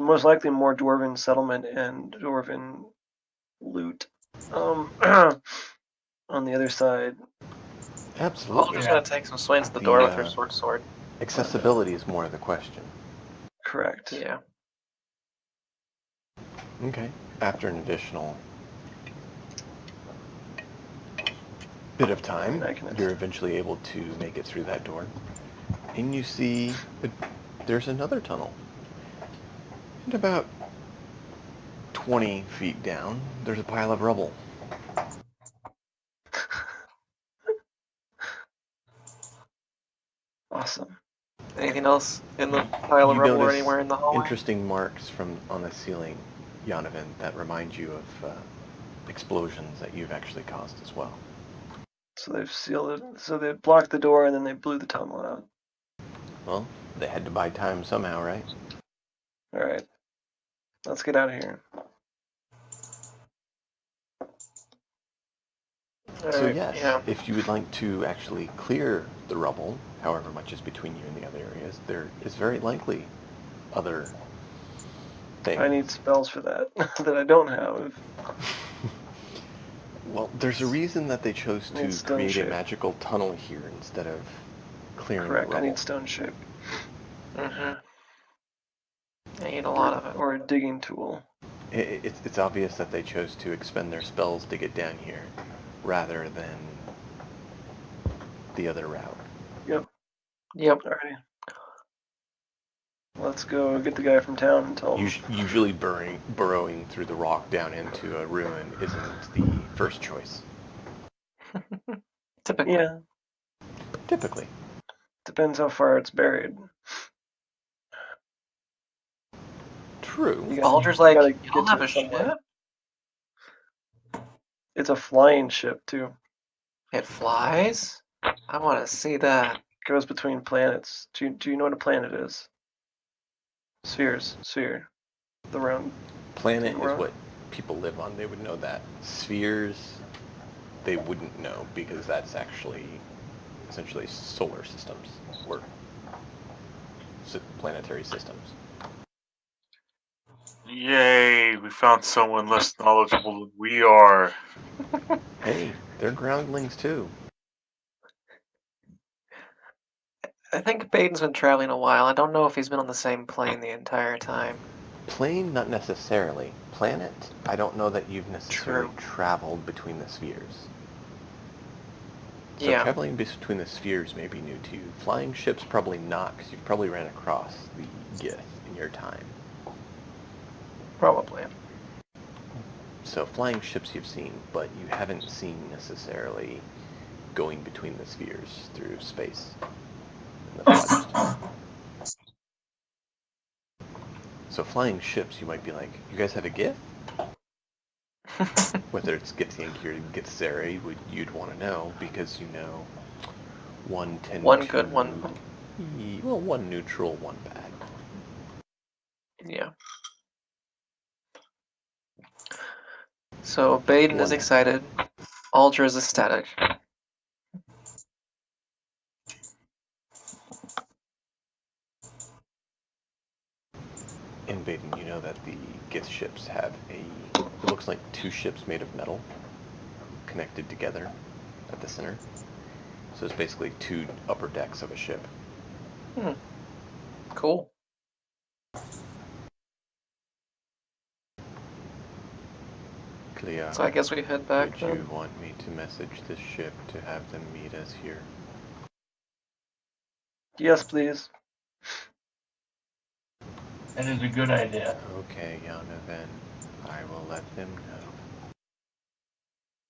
most likely more dwarven settlement and dwarven loot on the other side. Absolutely. Ultra's Yeah. gonna take some swings at the door with her The sword. accessibility is more of the question. Correct. Yeah. Okay. After an additional bit of time, I can- you're eventually able to make it through that door, and you see there's another tunnel. And about 20 feet down, there's a pile of rubble. Awesome. Anything else in the pile of You rubble or notice anywhere in the hallway? interesting marks on the ceiling, Yonovan, that remind you of explosions that you've actually caused as well. So they've sealed it. So they blocked the door and then they blew the tunnel out. Well, they had to buy time somehow, right? All right. Let's get out of here. So Alright, yes, yeah. if you would like to actually clear the rubble, however much is between you and the other areas, there is very likely other things. I need spells for that that I don't have. Well, there's a reason that they chose I need to stone create a shape. magical tunnel here instead of clearing Correct. the I rubble. need stone shape Mm-hmm. I need a lot of it. or a digging tool. It's obvious that they chose to expend their spells to get down here, rather than the other route. Yep. Yep. Alrighty. Let's go get the guy from town and tell him. Usually burrowing through the rock down into a ruin isn't the first choice. Typically. Yeah. Typically. Depends how far it's buried. True. You Ultra's you like, gotta you get don't to have it a some way. ship? It's a flying ship too. It flies? I want to see that. Goes between planets. Do you know what a planet is? Spheres. Sphere. The round. Planet is World? what people live on. They would know that. Spheres, they wouldn't know because that's actually essentially solar systems or planetary systems. Yay, we found someone less knowledgeable than we are. Hey, they're groundlings too. I think Baden's been traveling a while. I don't know if he's been on the same plane the entire time. Plane, not necessarily. Planet, I don't know that you've necessarily True. traveled between the spheres. So Yeah. traveling between the spheres may be new to you. Flying ships, probably not, because you've probably ran across the Gith in your time. Probably. So flying ships you've seen, but you haven't seen necessarily going between the spheres through space. In the farthest. So flying ships, you might be like, you guys have a Gith? Whether it's Githyanki or Githzeri, you'd want to know, because you know one tend One to... good, one. Well, one neutral, one bad. Yeah. So Baden is One- excited. Ultra is ecstatic. In Baden, you know that the Gith ships have it looks like two ships made of metal connected together at the center. So it's basically two upper decks of a ship. Cool. Clea, So I guess we head back would then. you want me to message this ship to have them meet us here? Yes, please. That is a good idea. Okay, Yanovan. I will let them know.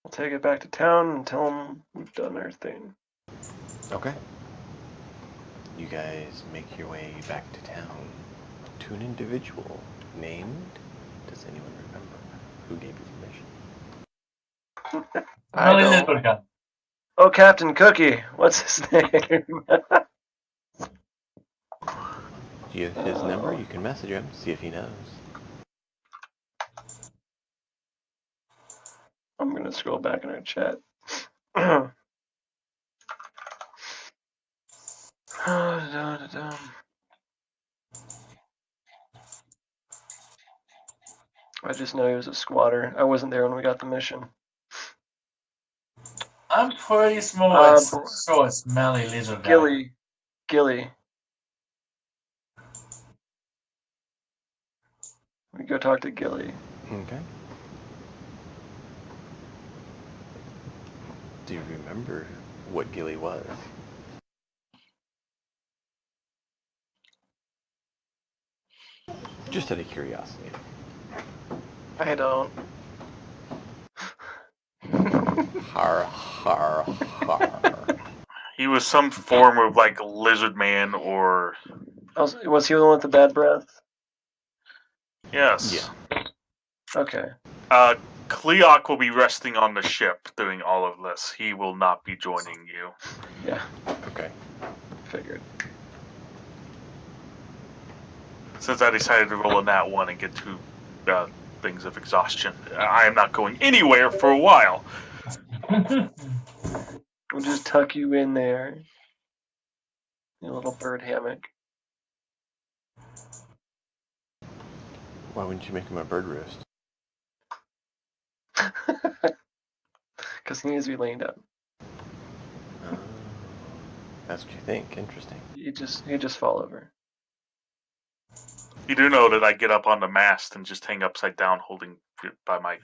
We'll take it back to town and tell them we've done our thing. Okay. You guys make your way back to town to an individual named... Does anyone remember who gave you permission? I Really, don't. little gun. Oh, Captain Cookie. What's his name? Do you have his number? You can message him, see if he knows. I'm going to scroll back in our chat. I just know he was a squatter. I wasn't there when we got the mission. I'm pretty small. So smelly lizard guy. Gilly. We go talk to Gilly. Okay. Do you remember what Gilly was? Just out of curiosity. I don't. Har, har, har. He was some form of like lizard man or Was he the one with the bad breath? yes. Yeah. Okay. Cleoc will be resting on the ship doing all of this. He will not be joining you. Yeah, Okay. figured. Since I decided to roll a nat 1 and get two things of exhaustion, I am not going anywhere for a while. We'll just tuck you in there. Your little bird hammock. Why wouldn't you make him a bird roast? Because he needs to be laying down. Oh, that's what you think. Interesting. He just fall over. You do know that I get up on the mast and just hang upside down, holding it by my,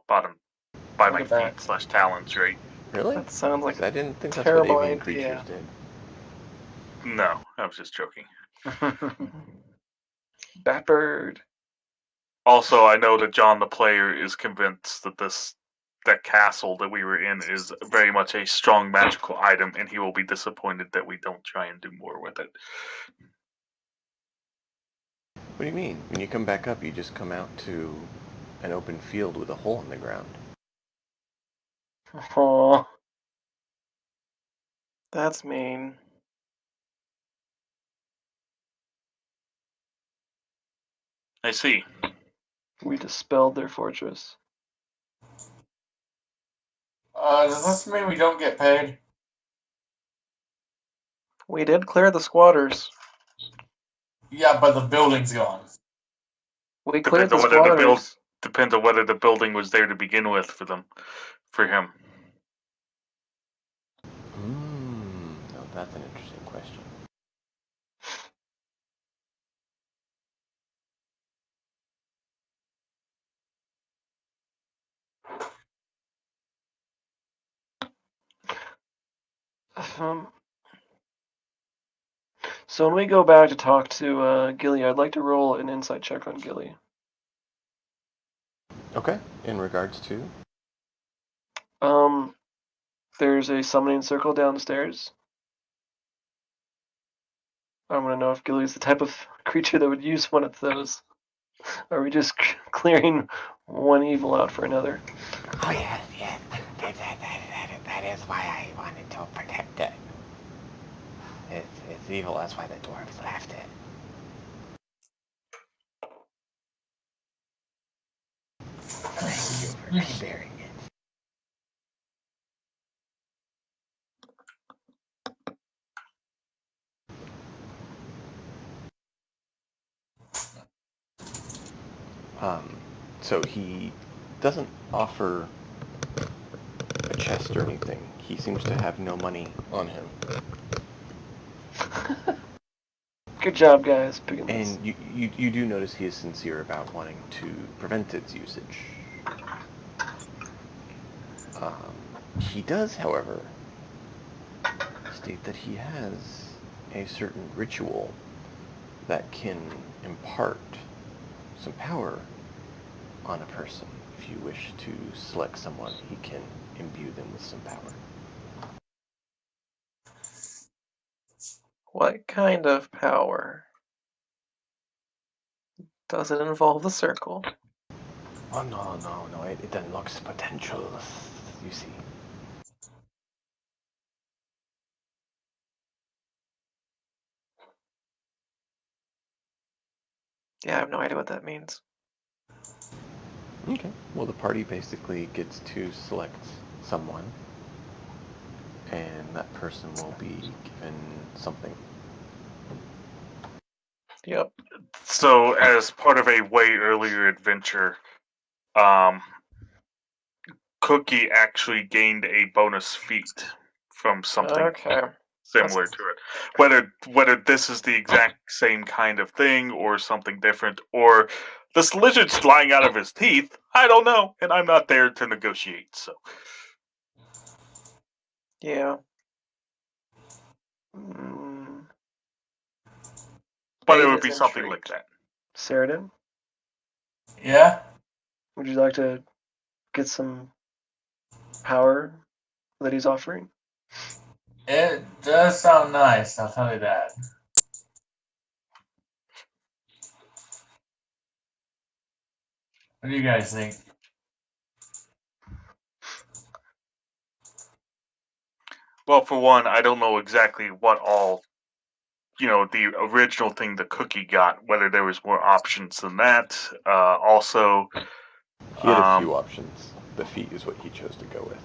bottom, by my Look at that. feet / talons, right? Really? That sounds like 'Cause I didn't think that's what terrible avian idea. creatures did. No, I was just joking. Bat bird. Also, I know that John the player is convinced that that castle that we were in is very much a strong magical item, and he will be disappointed that we don't try and do more with it. What do you mean? When you come back up, you just come out to an open field with a hole in the ground. Aww. That's mean. I see. We dispelled their fortress. Does this mean we don't get paid? We did clear the squatters. Yeah, but the building's gone. We cleared Depends on the whether squatters. depends on whether the building was there to begin with for him. Oh, that's an interesting question. So when we go back to talk to Gilly, I'd like to roll an insight check on Gilly. Okay. In regards to? There's a summoning circle downstairs. I want to know if Gilly's the type of creature that would use one of those. Are we just clearing one evil out for another? Oh, yes. That is why I wanted to protect it. It's evil, that's why the dwarves left it. Thank you for sharing it. So he doesn't offer a chest or anything. He seems to have no money on him. Good job, guys. Picking this. And you do notice he is sincere about wanting to prevent its usage. He does, however, state that he has a certain ritual that can impart some power on a person. If you wish to select someone, he can imbue them with some power. What kind of power? Does it involve the circle? Oh, no, it unlocks potentials, you see. Yeah, I have no idea what that means. Okay. Well, the party basically gets to select someone, and that person will be given something. Yep. So, as part of a way earlier adventure, Cookie actually gained a bonus feat from something Okay. similar to it. Whether this is the exact same kind of thing or something different, or this lizard's lying out of his teeth, I don't know, and I'm not there to negotiate. So, Yeah. but it Baden would is be something like intrigued. that. Sheridan, Yeah? would you like to get some power that he's offering? It does sound nice, I'll tell you that. What do you guys think? Well, for one, I don't know exactly what all, the original thing the Cookie got, whether there was more options than that. Also, He had a few options. The feat is what he chose to go with.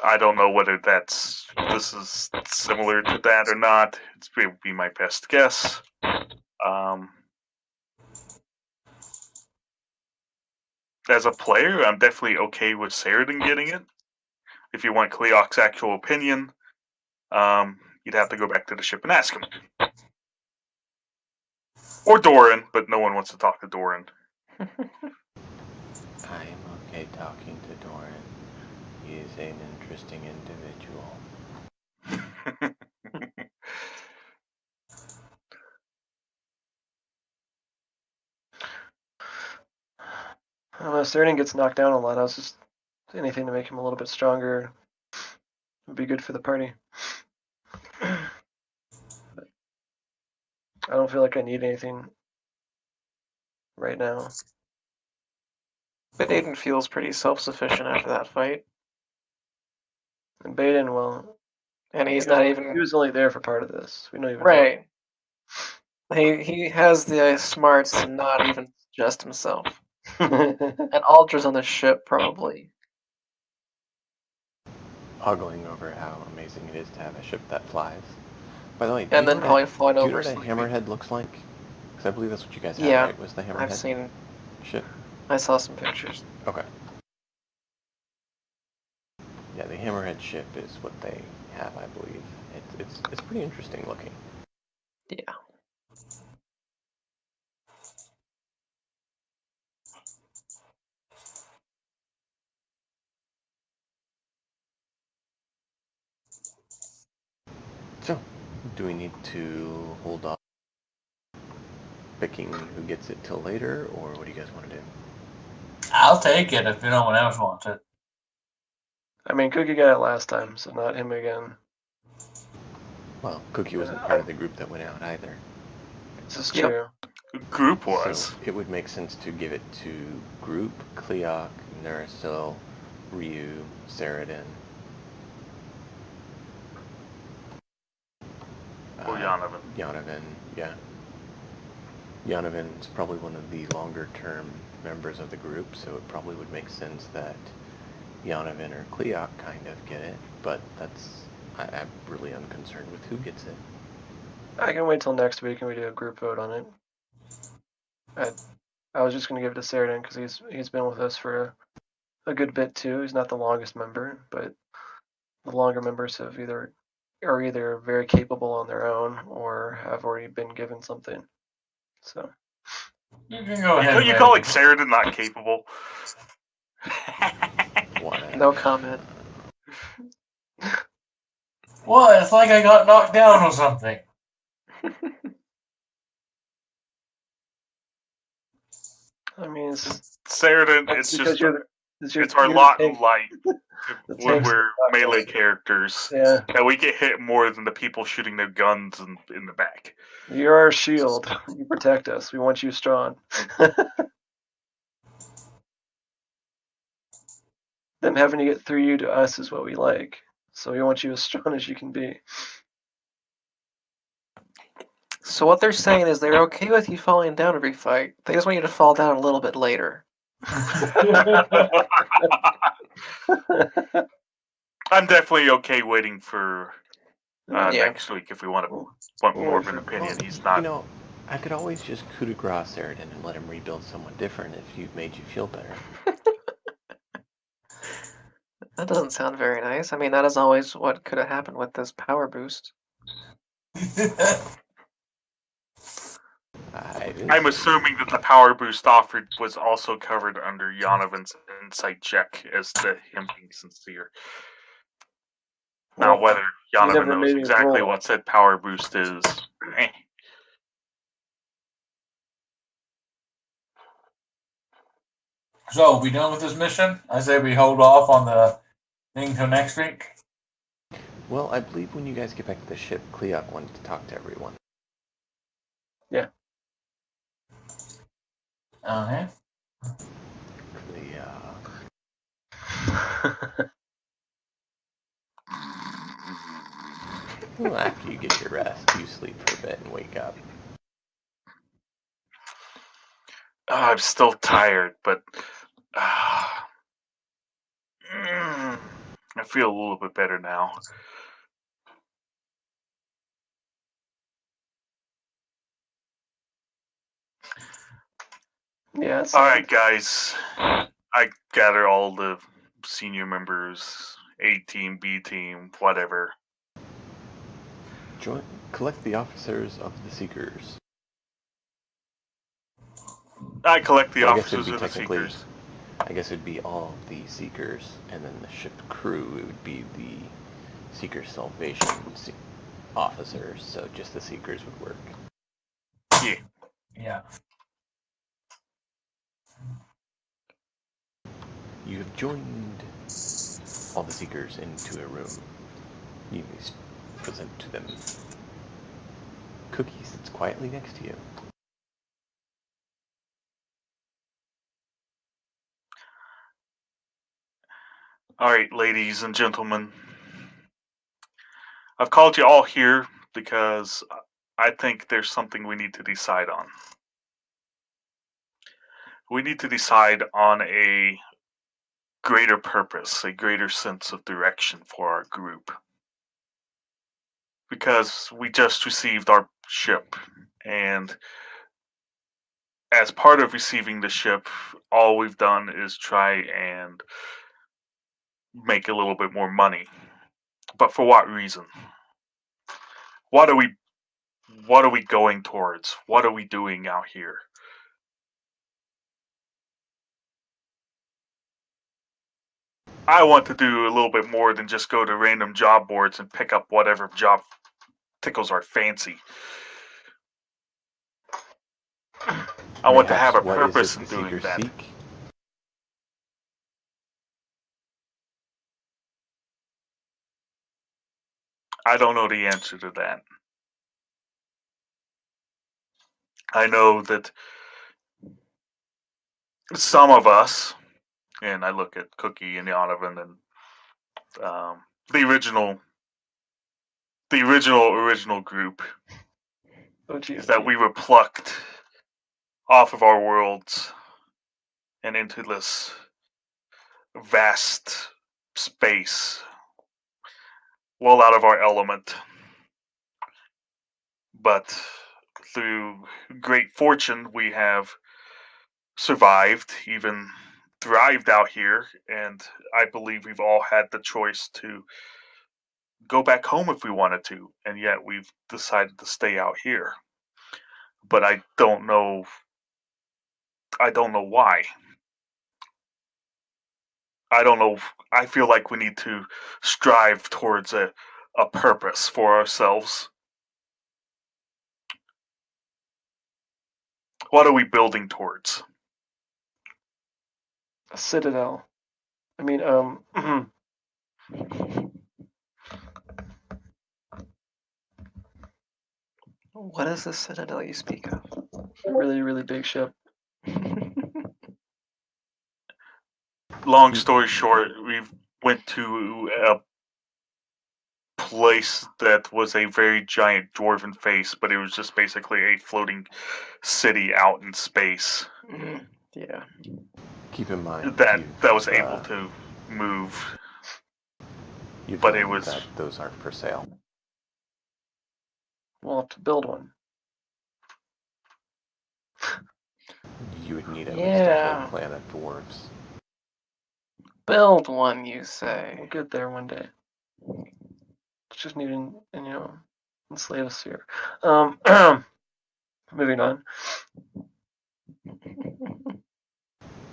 I don't know whether this is similar to that or not. It would be my best guess. As a player, I'm definitely okay with Sheridan getting it. If you want Cleoc's actual opinion, you'd have to go back to the ship and ask him. Or Doran, but no one wants to talk to Doran. I'm okay talking to Doran. He is an interesting individual. I don't know. Sheridan gets knocked down a lot. I was just anything to make him a little bit stronger would be good for the party. But I don't feel like I need anything right now. Baden feels pretty self-sufficient after that fight. And Baden, well, And he's he not was, even... he was only there for part of this. We don't even Right. He has the smarts to not even suggest himself. know. And Aldra's on the ship, probably. Ogling over how amazing it is to have a ship that flies. By the way, do And you then know probably what flying do you over know what a sleeping. hammerhead looks like? Because I believe that's what you guys have, Yeah, right? Was the hammerhead I've seen... ship? I saw some pictures. Okay. Yeah, the hammerhead ship is what they have, I believe. It's pretty interesting looking. Yeah. So, do we need to hold off picking who gets it till later, or what do you guys want to do? I'll take it if no one else wants it. I mean, Cookie got it last time, so not him again. Well, Cookie wasn't part of the group that went out either. This is Yep. true. Group was. So it would make sense to give it to Group, Cleoc, Nurasil, Ryu, Saradin. Or Yanovan. Yanovan, yeah. Yanovan is probably one of the longer-term members of the group, so it probably would make sense that Yanovan or Cleoc kind of get it, but I'm really unconcerned with who gets it. I can wait till next week and we do a group vote on it. I was just going to give it to Sheridan because he's been with us for a good bit too. He's not the longest member, but the longer members are either very capable on their own or have already been given something. So You can go ahead. You call Sheridan not capable? Whatever. No comment. What? It's like I got knocked down or something. I mean, Sheridan, it's it's because just it's our you're lot the in tank. light The when tanks we're are melee characters. Yeah, That we get hit more than the people shooting their guns in the back. you're our shield. You protect us. We want you strong. Them having to get through you to us is what we like. So we want you as strong as you can be. So what they're saying is they're okay with you falling down every fight. They just want you to fall down a little bit later. I'm definitely okay waiting for Yeah. next week if we want more of an opinion. Well, He's not. You know, I could always just coup de grace Sheridan and let him rebuild someone different if you made you feel better. That doesn't sound very nice. I mean, that is always what could have happened with this power boost. I'm assuming that the power boost offered was also covered under Yanovan's insight check as to him being sincere. Now, Well, whether he Yanovan never knows made me exactly roll. what said power boost is, eh. So, we done with this mission? I say we hold off on the thing till next week. Well, I believe when you guys get back to the ship, Cleok wanted to talk to everyone. Yeah. Uh-huh. Well, after you get your rest, you sleep for a bit and wake up. I'm still tired, but I feel a little bit better now. Yeah. All right, guys. I gather all the senior members, A team, B team, whatever. Collect the officers of the Seekers. I collect the Well, I guess it'd officers be of the technically, Seekers. I guess it'd be all of the Seekers, and then the ship crew, it would be the Seeker Salvation officers, so just the Seekers would work. Yeah. Yeah. You have joined all the Seekers into a room. You present to them Cookie sits quietly next to you. All right, ladies and gentlemen. I've called you all here because I think there's something we need to decide on. We need to decide on a greater purpose, a greater sense of direction for our group. Because we just received our ship, and as part of receiving the ship, all we've done is try and make a little bit more money. But for what reason? What are we going towards? What are we doing out here? I want to do a little bit more than just go to random job boards and pick up whatever job tickles our fancy. I want to have a What is purpose it in the doing Seekers that. seek? I don't know the answer to that. I know that some of us, and I look at Cookie and Donovan and the original group, is that we were plucked off of our worlds and into this vast space, well out of our element. But through great fortune, we have survived, even thrived out here, and I believe we've all had the choice to go back home if we wanted to, and yet we've decided to stay out here. But I don't know why. I don't know. I feel like we need to strive towards a purpose for ourselves. What are we building towards? A citadel. I mean, What is the citadel you speak of? a really, really big ship. Long story short, we went to a place that was a very giant dwarven face, but it was just basically a floating city out in space Yeah. Keep in mind that was you've, able to move. you've but it learned was- that those aren't for sale. We'll have to build one. You would need at least a Yeah. full clan of dwarves. Build one, you We'll say. get there one day. Just need to, enslave us here. Moving on.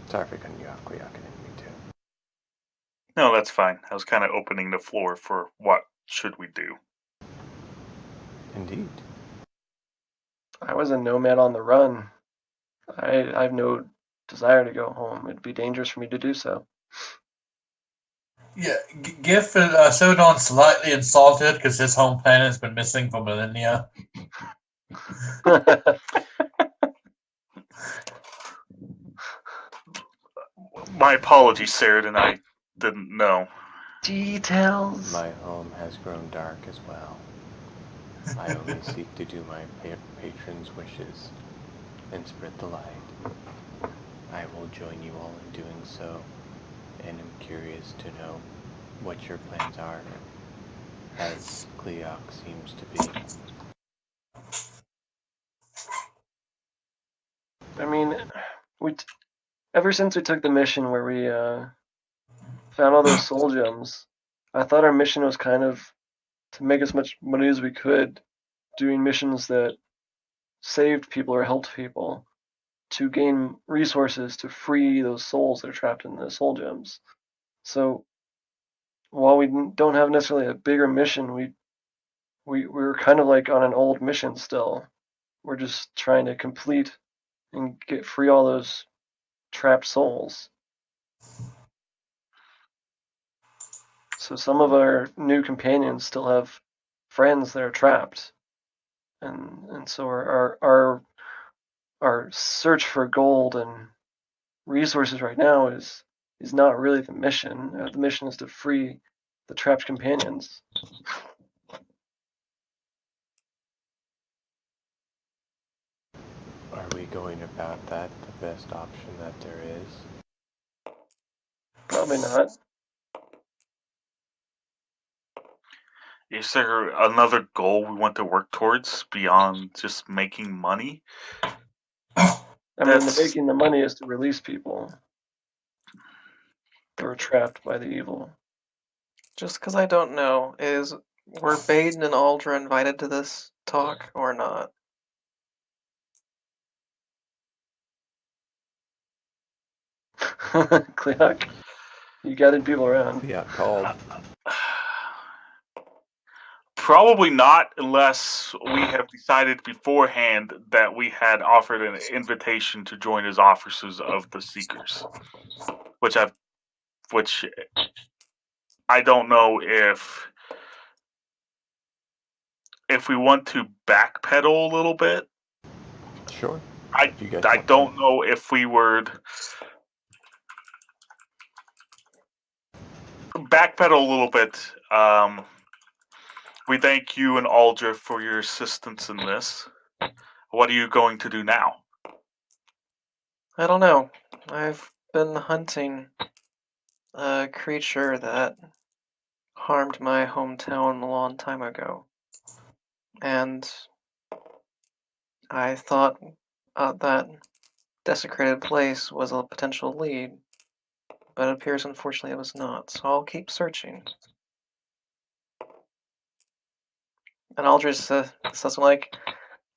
Sorry for cutting you off, Cleoc, I didn't mean to. No, that's fine. I was kind of opening the floor for what should we do. Indeed. I was a nomad on the run. I have no desire to go home. It'd be dangerous for me to do so. Yeah, Giff Sodon slightly insulted because his home planet's been missing for millennia. My apologies, Sarah, and I didn't know. Details. My home has grown dark as well. I only seek to do my patrons' wishes and spread the light. I will join you all in doing so, and am curious to know what your plans are, as Cleoc seems to be. I mean, ever since we took the mission where we found all those soul gems, I thought our mission was kind of to make as much money as we could, doing missions that saved people or helped people, to gain resources to free those souls that are trapped in the soul gems. So while we don't have necessarily a bigger mission, we're kind of like on an old mission still. We're just trying to complete and get free all those trapped souls. So some of our new companions still have friends that are trapped, and so our search for gold and resources right now is not really the mission. The mission is to free the trapped companions. Are we going about that the best option that there is? Probably not. Is there another goal we want to work towards beyond just making money? I mean, That's- making the money is to release people who are trapped by the evil. Just because I don't know, were Baden and Aldra invited to this talk or not? Cleoc, you gathered people around. Cleoc called. Probably not, unless we have decided beforehand that we had offered an invitation to join as officers of the Seekers, which I don't know if we want to backpedal a little bit. Sure. I If you guys I want don't know if we would backpedal a little bit. We thank you and Aldra for your assistance in this. What are you going to do now? I don't know. I've been hunting a creature that harmed my hometown a long time ago. And I thought that desecrated place was a potential lead, but it appears unfortunately it was not, so I'll keep searching. And Aldrich says something like,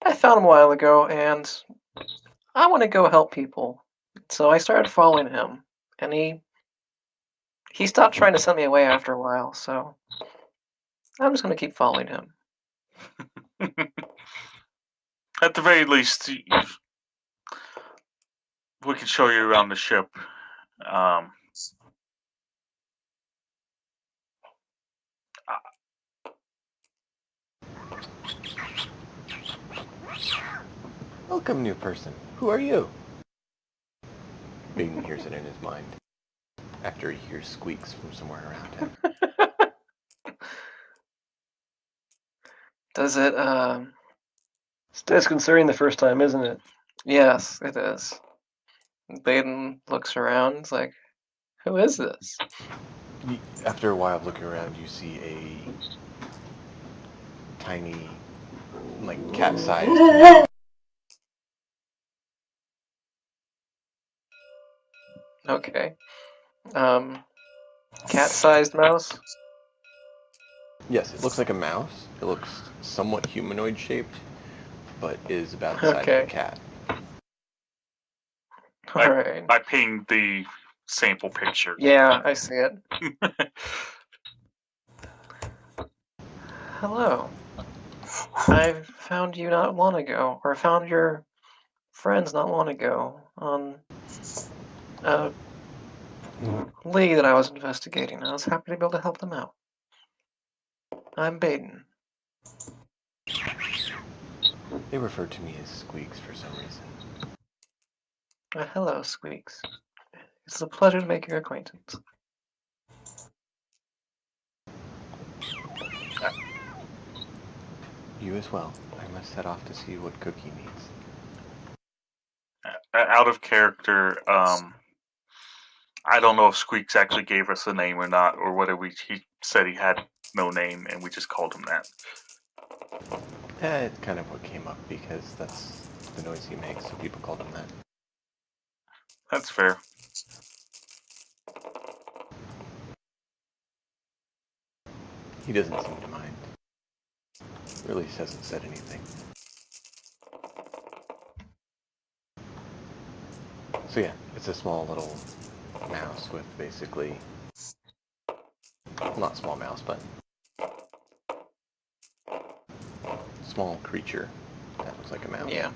I found him a while ago, and I want to go help people. So I started following him, and he stopped trying to send me away after a while, so I'm just going to keep following him. At the very least, we can show you around the ship. Welcome, new person. Who are you? Baden hears it in his mind, after he hears squeaks from somewhere around him. Does it, It's disconcerting the first time, isn't it? Yes, it is. Baden looks around, it's like, who is this? After a while of looking around, you see a tiny, like, cat-sized mouse. Okay. Cat-sized mouse? Yes, it looks like a mouse. It looks somewhat humanoid shaped, but is about the size of a Okay. cat. Alright. I pinged the sample picture. Yeah, I see it. Hello. I found you not long ago, or found your friends not long ago on a lead that I was investigating. I was happy to be able to help them out. I'm Baden. They refer to me as Squeaks for some reason. Hello, Squeaks. It's a pleasure to make your acquaintance. You as well. I must head off to see what Cookie needs. Out of character, I don't know if Squeaks actually gave us a name or not, or whether he said he had no name and we just called him that. It's kind of what came up because that's the noise he makes, so people called him that. That's fair. He doesn't seem to mind. Or at least hasn't said anything. So yeah, it's a small little mouse with basically... Well, not small mouse, but... small creature that looks like a mouse. Yeah.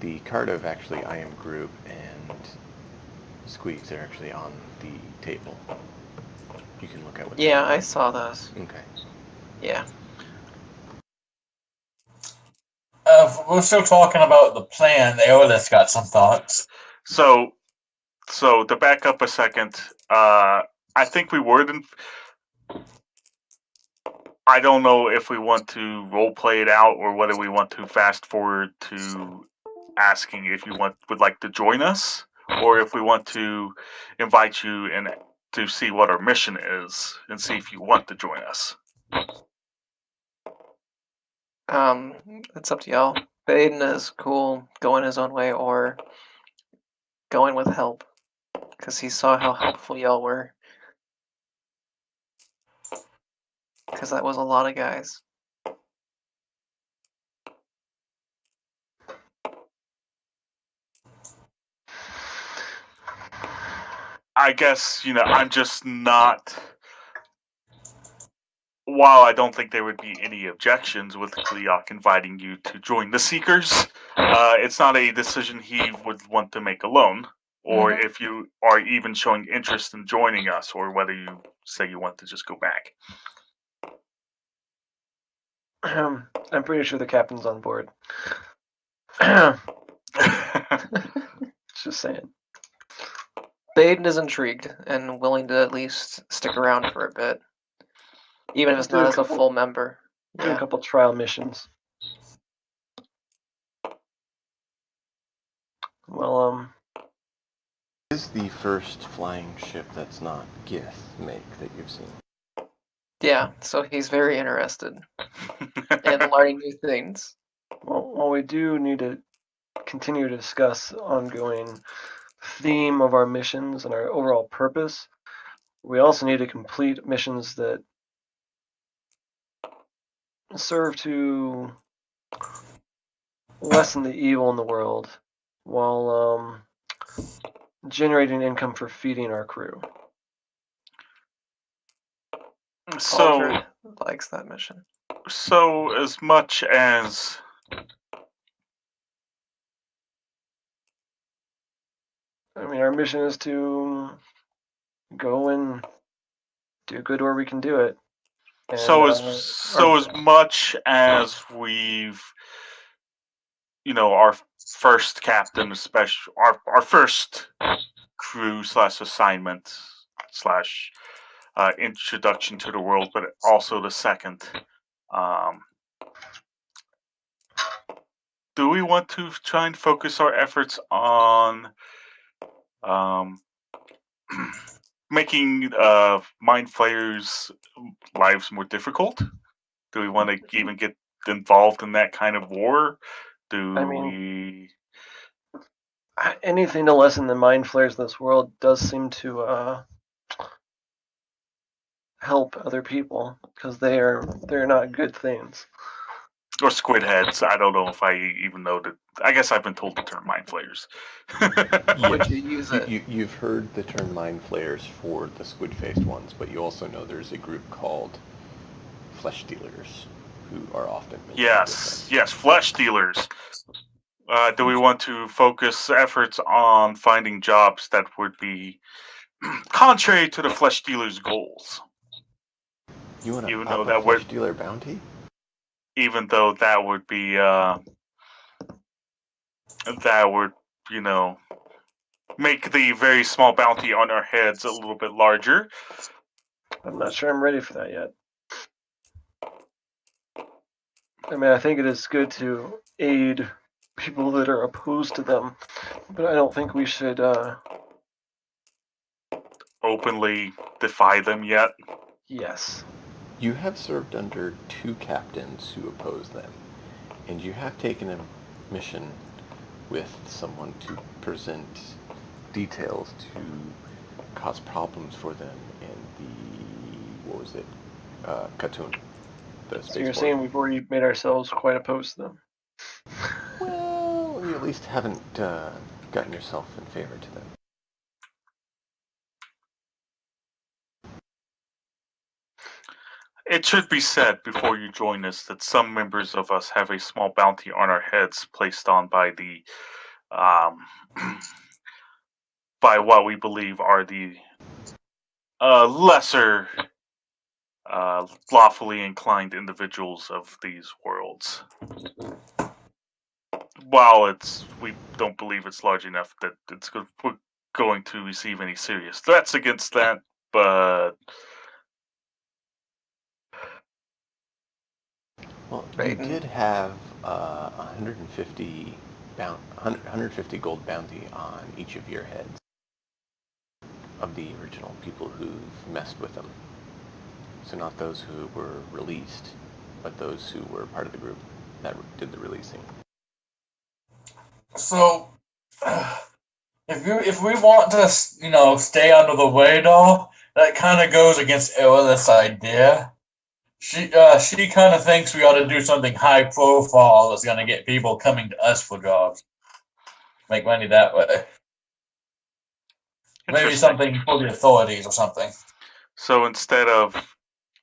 The card of actually I Am Group and Squeaks are actually on the table. You can look at what Yeah, I saw those. Okay. Yeah. We're still talking about the plan. Eolus got some thoughts. So to back up a second, I think we worded. I don't know if we want to role play it out or whether we want to fast forward to asking if you would like to join us, or if we want to invite you and to see what our mission is and see if you want to join us. It's up to y'all. Baden is cool going his own way or going with help. Because he saw how helpful y'all were. Because that was a lot of guys. I guess, I'm just not. While I don't think there would be any objections with Kleok inviting you to join the Seekers, it's not a decision he would want to make alone, or if you are even showing interest in joining us, or whether you say you want to just go back. I'm pretty sure the captain's on board. Just saying. Baden is intrigued and willing to at least stick around for a bit. Even if it's not as a full member. Do a Yeah. couple trial missions. Well, This is the first flying ship that's not Gith make that you've seen. Yeah, so he's very interested in learning new things. well, we do need to continue to discuss ongoing theme of our missions and our overall purpose, we also need to complete missions that serve to lessen the evil in the world while generating income for feeding our crew. So, Aldred likes that mission. so as much as I mean, our mission is to go and do good where we can do it. And, as much as we've, our first captain, especially our first crew / assignment / introduction to the world, but also the second. Do we want to try and focus our efforts on making mind flayers' lives more difficult? Do we want to even get involved in that kind of war? Anything to lessen the mind flares in this world does seem to help other people because they're not good things. Or squid heads? I don't know if I even know that. I guess I've been told the term mind flayers. Would you use it? You've heard the term mind flayers for the squid-faced ones, but you also know there's a group called flesh dealers who are often mentioned with them. Yes, flesh dealers. Do we want to focus efforts on finding jobs that would be contrary to the flesh dealers' goals? You want Even to though up a flesh dealer bounty? Even though that would be make the very small bounty on our heads a little bit larger. I'm not sure I'm ready for that yet. I mean, I think it is good to aid people that are opposed to them, but I don't think we should openly defy them yet. Yes. You have served under 2 captains who oppose them, and you have taken a mission with someone to present details to cause problems for them in the, Khatun, the So you're spaceport. saying we've already made ourselves quite opposed to them? Well, you at least haven't gotten yourself in favor to them. It should be said before you join us that some members of us have a small bounty on our heads placed on by the by what we believe are the lesser lawfully inclined individuals of these worlds. While we don't believe it's large enough that we're going to receive any serious threats against that, but Well, you Brayden. did have 150 gold bounty on each of your heads of the original people who've messed with them. So not those who were released, but those who were part of the group that did the releasing. So, if we want to, stay out of the way, though, that kind of goes against Erilith's idea. She kind of thinks we ought to do something high profile that's going to get people coming to us for jobs. Make money that way. Maybe something for the authorities or something. So instead of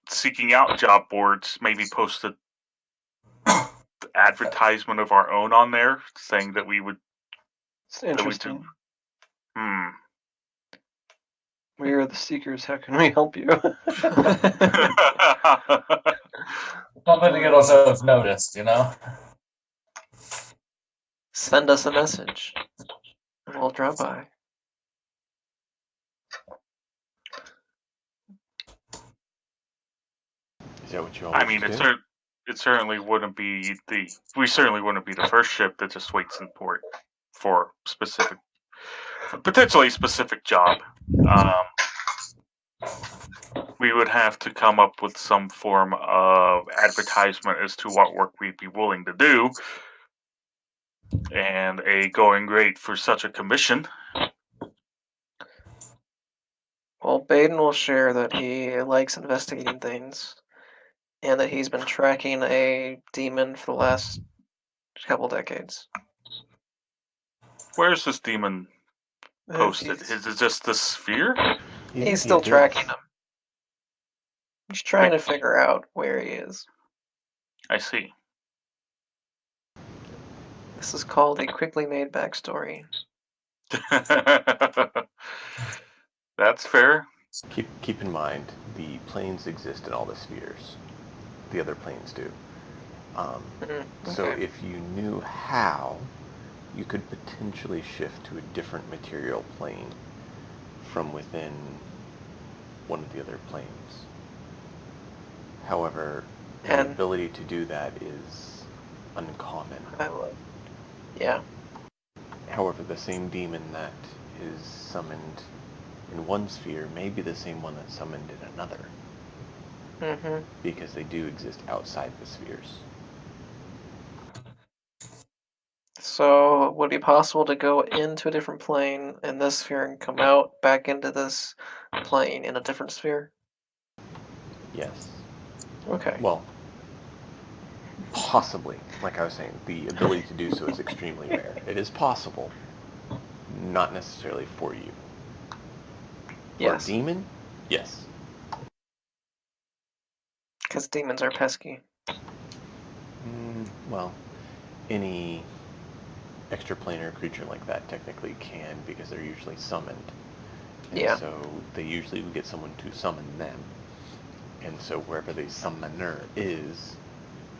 seeking out job boards, maybe post an advertisement of our own on there saying that we would. It's interesting. Hmm. We are the seekers. How can we help you? Something to get ourselves noticed, Send us a message, and we'll drop by. Is that what you all wish to do? It certainly wouldn't be we certainly wouldn't be the first ship that just waits in port for potentially specific job. We would have to come up with some form of advertisement as to what work we'd be willing to do. and a going rate for such a commission. Well, Baden will share that he likes investigating things, and that he's been tracking a demon for the last couple decades. Where's this demon posted? He's, Is it just the sphere? he's still tracking him. He's trying to figure out where he is. I see. This is called a quickly made backstory. That's fair. Keep in mind, the planes exist in all the spheres. The other planes do. So Okay. if you knew how, you could potentially shift to a different material plane from within one of the other planes. However, the And ability to do that is uncommon. Yeah. However, the same demon that is summoned in one sphere may be the same one that's summoned in another. Mm-hmm. Because they do exist outside the spheres. So, would it be possible to go into a different plane in this sphere and come out back into this plane in a different sphere? Yes. Okay. Well, possibly. Like I was saying, the ability to do so is extremely rare. It is possible, not necessarily for you. For a demon, yes. Because demons are pesky. Well, any extraplanar creature like that technically can, because they're usually summoned. And so they usually would get someone to summon them. And so wherever the summoner is,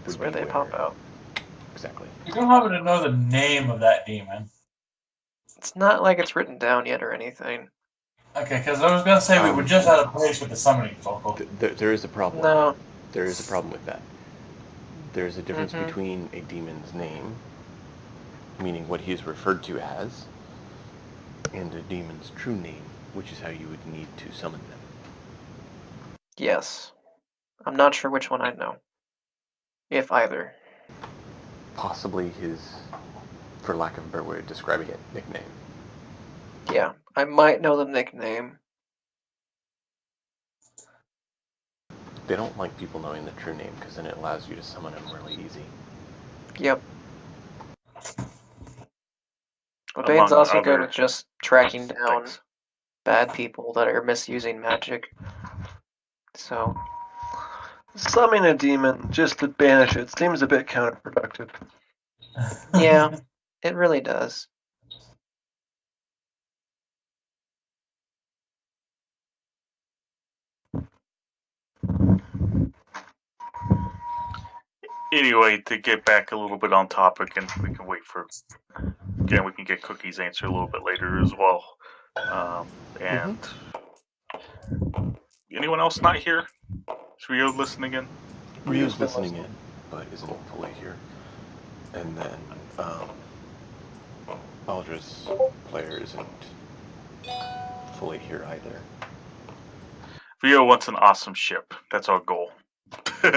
That's where they pop out. Exactly. You don't happen to know the name of that demon? It's not like it's written down yet or anything. Okay, because I was going to say we were just out of place with the summoning circle. There is a problem. No. There is a problem with that. There's a difference between a demon's name, meaning what he is referred to as, and a demon's true name, which is how you would need to summon them. Yes. I'm not sure which one I'd know. If either. Possibly his, for lack of a better way of describing it, nickname. Yeah, I might know the nickname. They don't like people knowing the true name, because then it allows you to summon him really easy. Yep. But Bane's also good at just tracking down bad people that are misusing magic. So, Summoning a demon just to banish it seems a bit counterproductive. yeah, it really does. Anyway, to get back a little bit on topic, and we can wait for. Again, we can get Cookie's answer a little bit later as well. And anyone else not here? Is Rio listening in? Rio's listening in, but isn't fully here. And then Aldra's player isn't fully here either. Rio wants an awesome ship. That's our goal. Yeah,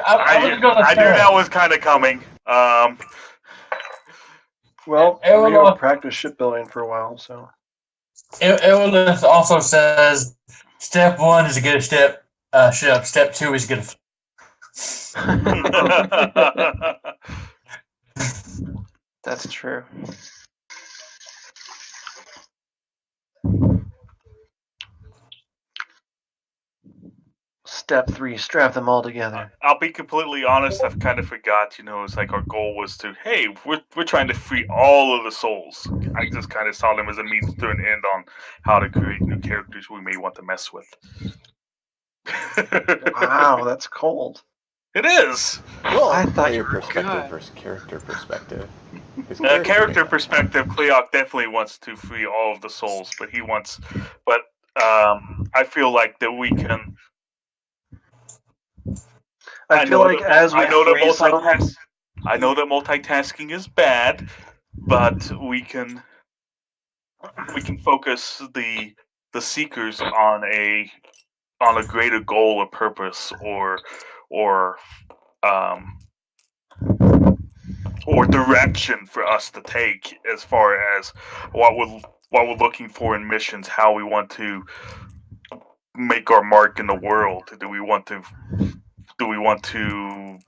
I knew that was kind of coming. Well, Rio practiced shipbuilding for a while, so. Eolith also says, step 1 is to get a ship. Step 2 is to get a That's true. Step 3, strap them all together. I'll be completely honest, I've kind of forgot, it's like our goal was to, hey, we're trying to free all of the souls. I just kind of saw them as a means to an end on how to create new characters we may want to mess with. Wow, that's cold. It is! Well, I thought player you were perspective good. versus character perspective. Character perspective, Kleok definitely wants to free all of the souls, but I feel like that we can. I feel like as we free some, I know that multitasking is bad, but we can focus the seekers on a greater goal or purpose or or direction for us to take as far as what we're looking for in missions, how we want to make our mark in the world. Do we want to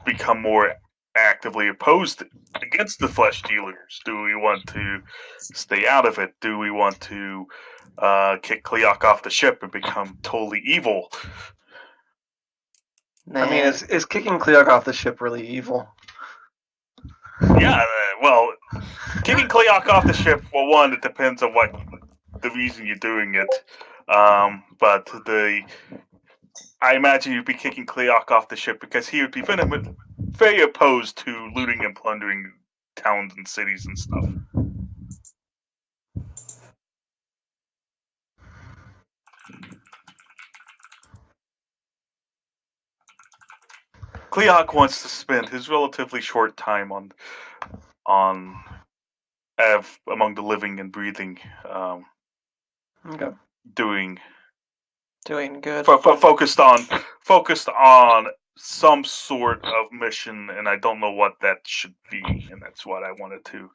become more actively opposed against the flesh dealers? Do we want to stay out of it? Do we want to kick Kleok off the ship and become totally evil? I mean, is kicking Kleok off the ship really evil? Yeah, well, kicking Kleok off the ship, well, one, it depends on what the reason you're doing it. But I imagine you'd be kicking Kleok off the ship because he would be very opposed to looting and plundering towns and cities and stuff. Kleok wants to spend his relatively short time on among the living and breathing, Okay. doing good. focused on some sort of mission, and I don't know what that should be, and that's what I wanted to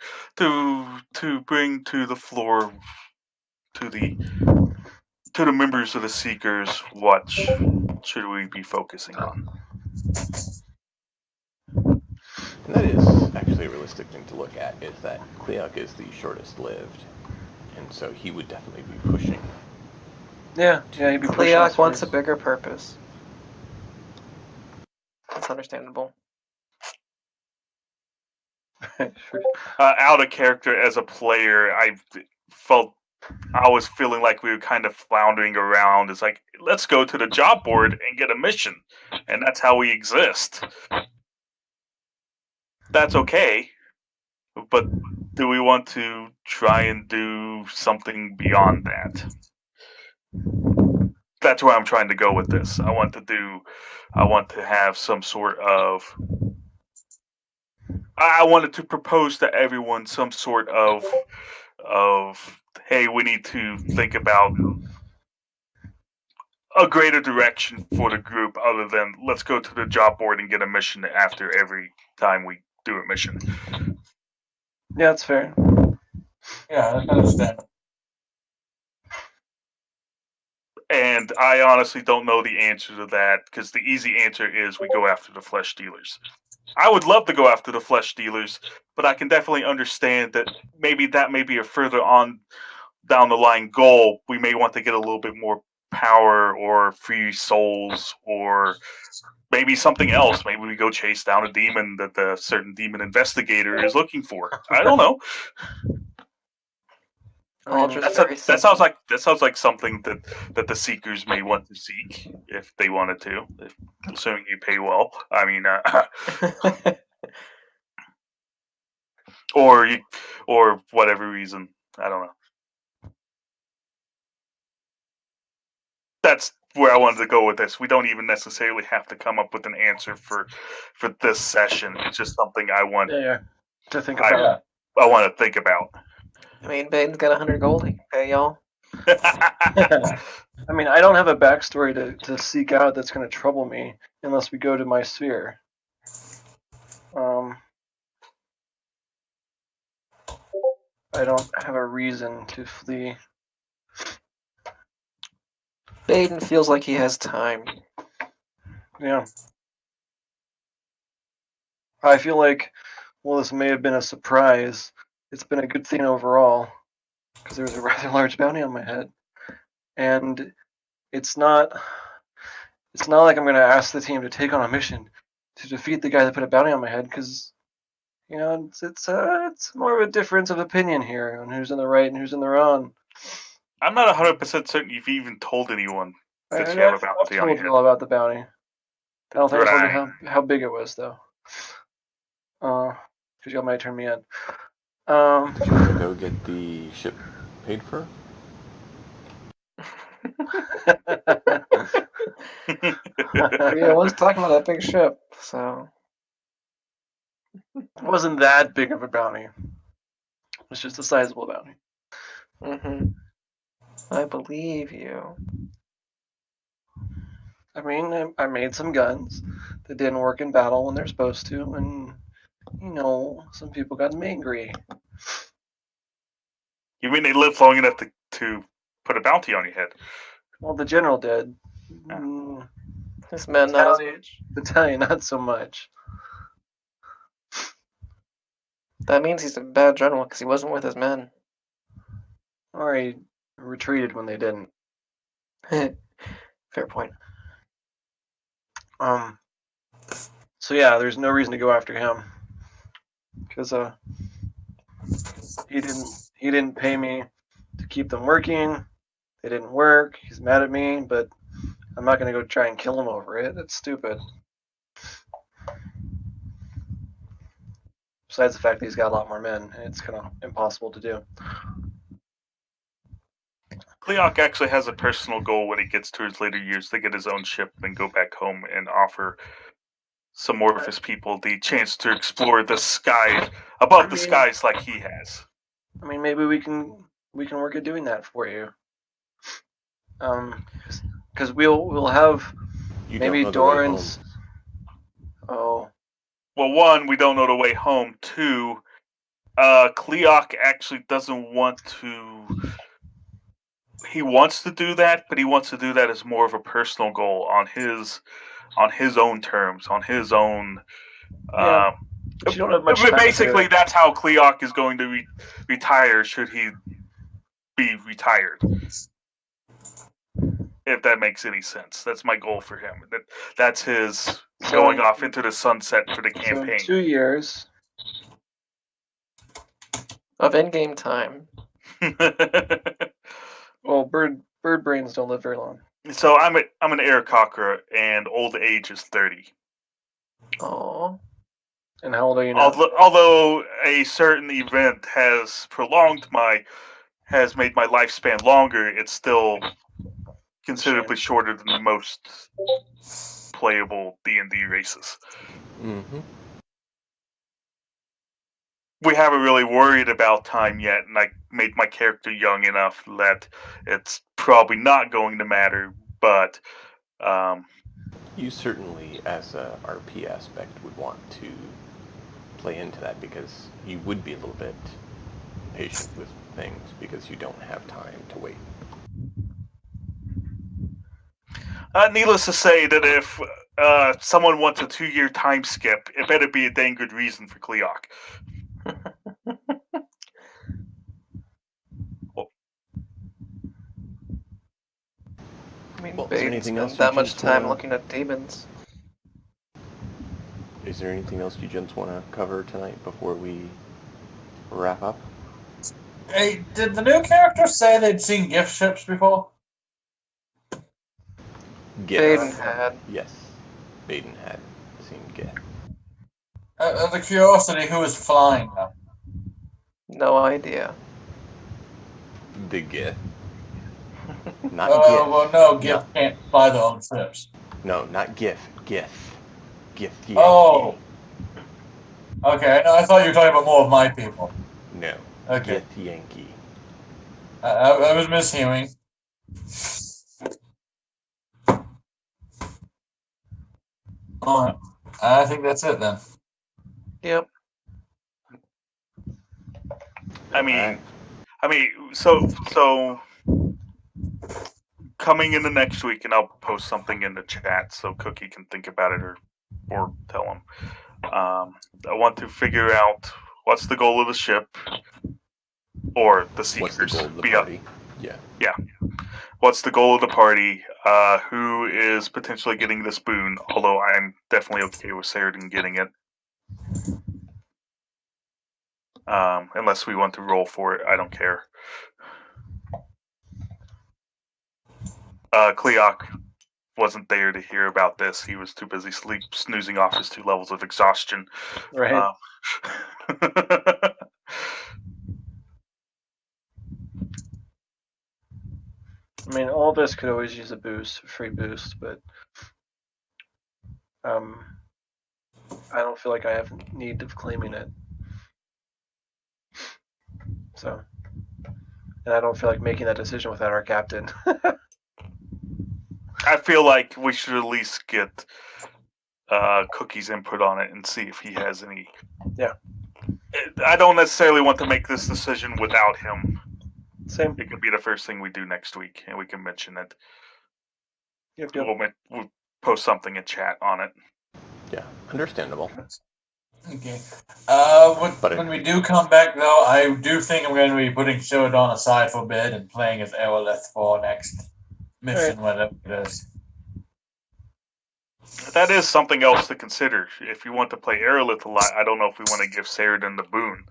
bring to the floor, to the members of the Seekers. What should we be focusing on? And that is actually a realistic thing to look at, is that Kleok is the shortest lived, and so he would definitely be pushing. Yeah, he'd be pushing us Kleok wants a first. bigger purpose. That's understandable. Out of character as a player, I was feeling like we were kind of floundering around. It's like, let's go to the job board and get a mission, and that's how we exist. That's okay, but do we want to try and do something beyond that? That's where I'm trying to go with this. I want to have some sort of. I wanted to propose to everyone some sort of hey, we need to think about a greater direction for the group other than let's go to the job board and get a mission after every time we do a mission. Yeah, that's fair. Yeah, I understand. And I honestly don't know the answer to that, because the easy answer is we go after the flesh dealers. I would love to go after the flesh dealers, but I can definitely understand that may be a further on down the line goal. We may want to get a little bit more power or free souls, or maybe something else. Maybe we go chase down a demon that the certain demon investigator is looking for. I don't know. That sounds like something that the seekers may want to seek if they wanted to, assuming you pay well. I mean, or whatever reason. I don't know. That's where I wanted to go with this. We don't even necessarily have to come up with an answer for this session. It's just something I want to think about. I want to think about. I mean, Bane's got 100 gold. He can pay y'all. I mean, I don't have a backstory to seek out that's going to trouble me unless we go to my sphere. I don't have a reason to flee. Baden feels like he has time. Yeah. I feel like, well, this may have been a surprise. It's been a good thing overall, because there was a rather large bounty on my head. And it's not like I'm going to ask the team to take on a mission to defeat the guy that put a bounty on my head, because, you know, it's more of a difference of opinion here on who's in the right and who's in the wrong. I'm not 100% certain you've even told anyone that you have a bounty on your head. I told you all about the bounty. I don't think I told you how big it was, though. Because y'all might turn me in. Did you want to go get the ship paid for? Yeah, let's talk about that big ship. So it wasn't that big of a bounty. It was just a sizable bounty. I believe you. I mean, I made some guns that didn't work in battle when they're supposed to, and some people got angry. You mean they lived long enough to put a bounty on your head? Well, the general did. Yeah. This man not as Battalion, much. battalion, not so much. That means he's a bad general because he wasn't with his men. Or he retreated when they didn't. Fair point. So yeah, there's no reason to go after him because he didn't pay me to keep them working. They didn't work. He's mad at me, but I'm not gonna go try and kill him over it. It's stupid. Besides the fact that he's got a lot more men, and it's kind of impossible to do. Cleoc actually has a personal goal when he gets to his later years to get his own ship and go back home and offer some more of his people the chance to explore the skies above the skies like he has. I mean, maybe we can work at doing that for you. Because we'll have You maybe don't know the way Doran's. home. Oh, Well, one, we don't know the way home. Two, Cleoc actually doesn't want to. He wants to do that, but he wants to do that as more of a personal goal on his own terms, on his own. yeah. But you don't have much time. Basically, that's how Cleoc is going to retire. Should he be retired? If that makes any sense, that's my goal for him. That's his going off into the sunset for the So in campaign. 2 years. Of in-game time. Well, bird brains don't live very long. So I'm an Aarakocra, and old age is 30. Oh. And how old are you now? Although a certain event has made my lifespan longer, it's still considerably shorter than most playable D&D races. Mm-hmm. We haven't really worried about time yet, and I made my character young enough that it's probably not going to matter, but You certainly, as a RP aspect, would want to play into that because you would be a little bit patient with things because you don't have time to wait. Needless to say that if someone wants a 2-year time skip, it better be a dang good reason for Cleoc. I mean, Well, is there Baden anything else spent you that much gents time wanna- looking at demons. Is there anything else you gents want to cover tonight before we wrap up? Hey, did the new characters say they'd seen gift ships before? Baden had. Yes. Baden had seen Geth. Out of curiosity, who was flying them? No idea. The Gith. Not Oh, Gith. well, no, gift can't fly their own ships. No, not Gith. Gith. Gith Yankee. Oh. Okay, no, I thought you were talking about more of my people. No. Okay. Gith Yankee. I was mishearing. Alright. I think that's it then. Yep. I mean, Alright. so coming in the next week, and I'll post something in the chat so Cookie can think about it or tell him. I want to figure out what's the goal of the ship or the Seekers. What's the goal of the party? Yeah. Yeah. What's the goal of the party? Who is potentially getting this boon? Although I'm definitely okay with Saradin getting it. Unless we want to roll for it, I don't care. Cleoc wasn't there to hear about this. He was too busy snoozing off his 2 levels of exhaustion. Right. I mean, all this could always use a boost, a free boost, but I don't feel like I have need of claiming it. So, and I don't feel like making that decision without our captain. I feel like we should at least get Cookie's input on it and see if he has any. Yeah. I don't necessarily want to make this decision without him. Same. It could be the first thing we do next week, and we can mention it. Yep. We'll post something in chat on it. Yeah, understandable. Okay. But When we do come back, though, I do think I'm going to be putting Showdown aside for a bit and playing as Aerolith for next mission, whatever it is. That is something else to consider. If you want to play Aerolith a lot, I don't know if we want to give Saradin the boon,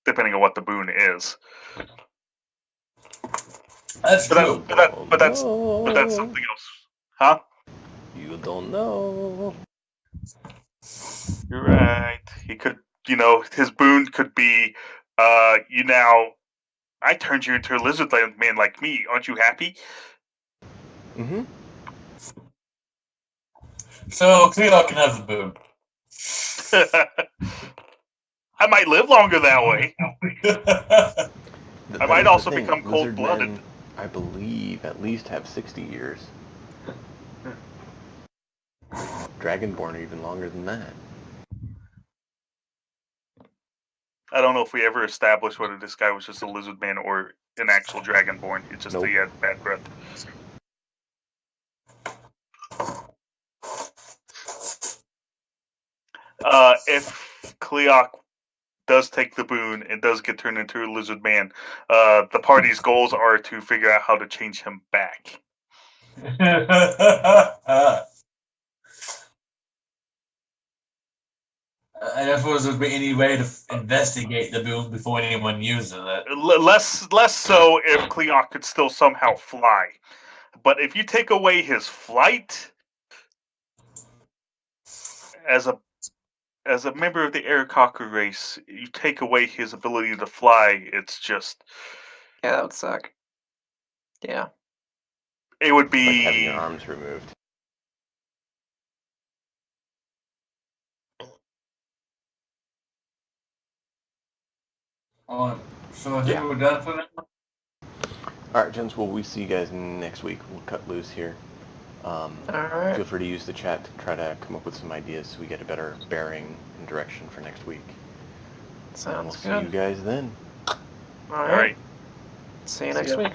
depending on what the boon is. That's true. But that's something else, huh? You don't know. You're right. He could, his boon could be, I turned you into a lizard man like me. Aren't you happy? Mm-hmm. So Cleo can have the boon. I might live longer that way. I might also become Lizard cold-blooded. men, I believe, at least have 60 years. Dragonborn are even longer than that. I don't know if we ever established whether this guy was just a lizard man or an actual dragonborn. It's just he had bad breath. If Cleoc does take the boon and does get turned into a lizard man, the party's goals are to figure out how to change him back. I don't suppose there'd be any way to investigate the boon before anyone uses it. Less so if Cleoc could still somehow fly. But if you take away his flight, as a member of the Aarakocra race, you take away his ability to fly, it's just... Yeah, that would suck. Yeah. It would be... like having your arms removed. So I think we're done for now. Alright, gents, well, we see you guys next week. We'll cut loose here. Alright. Feel free to use the chat to try to come up with some ideas so we get a better bearing and direction for next week. Sounds and we'll good. see you guys then. Alright. See you next week.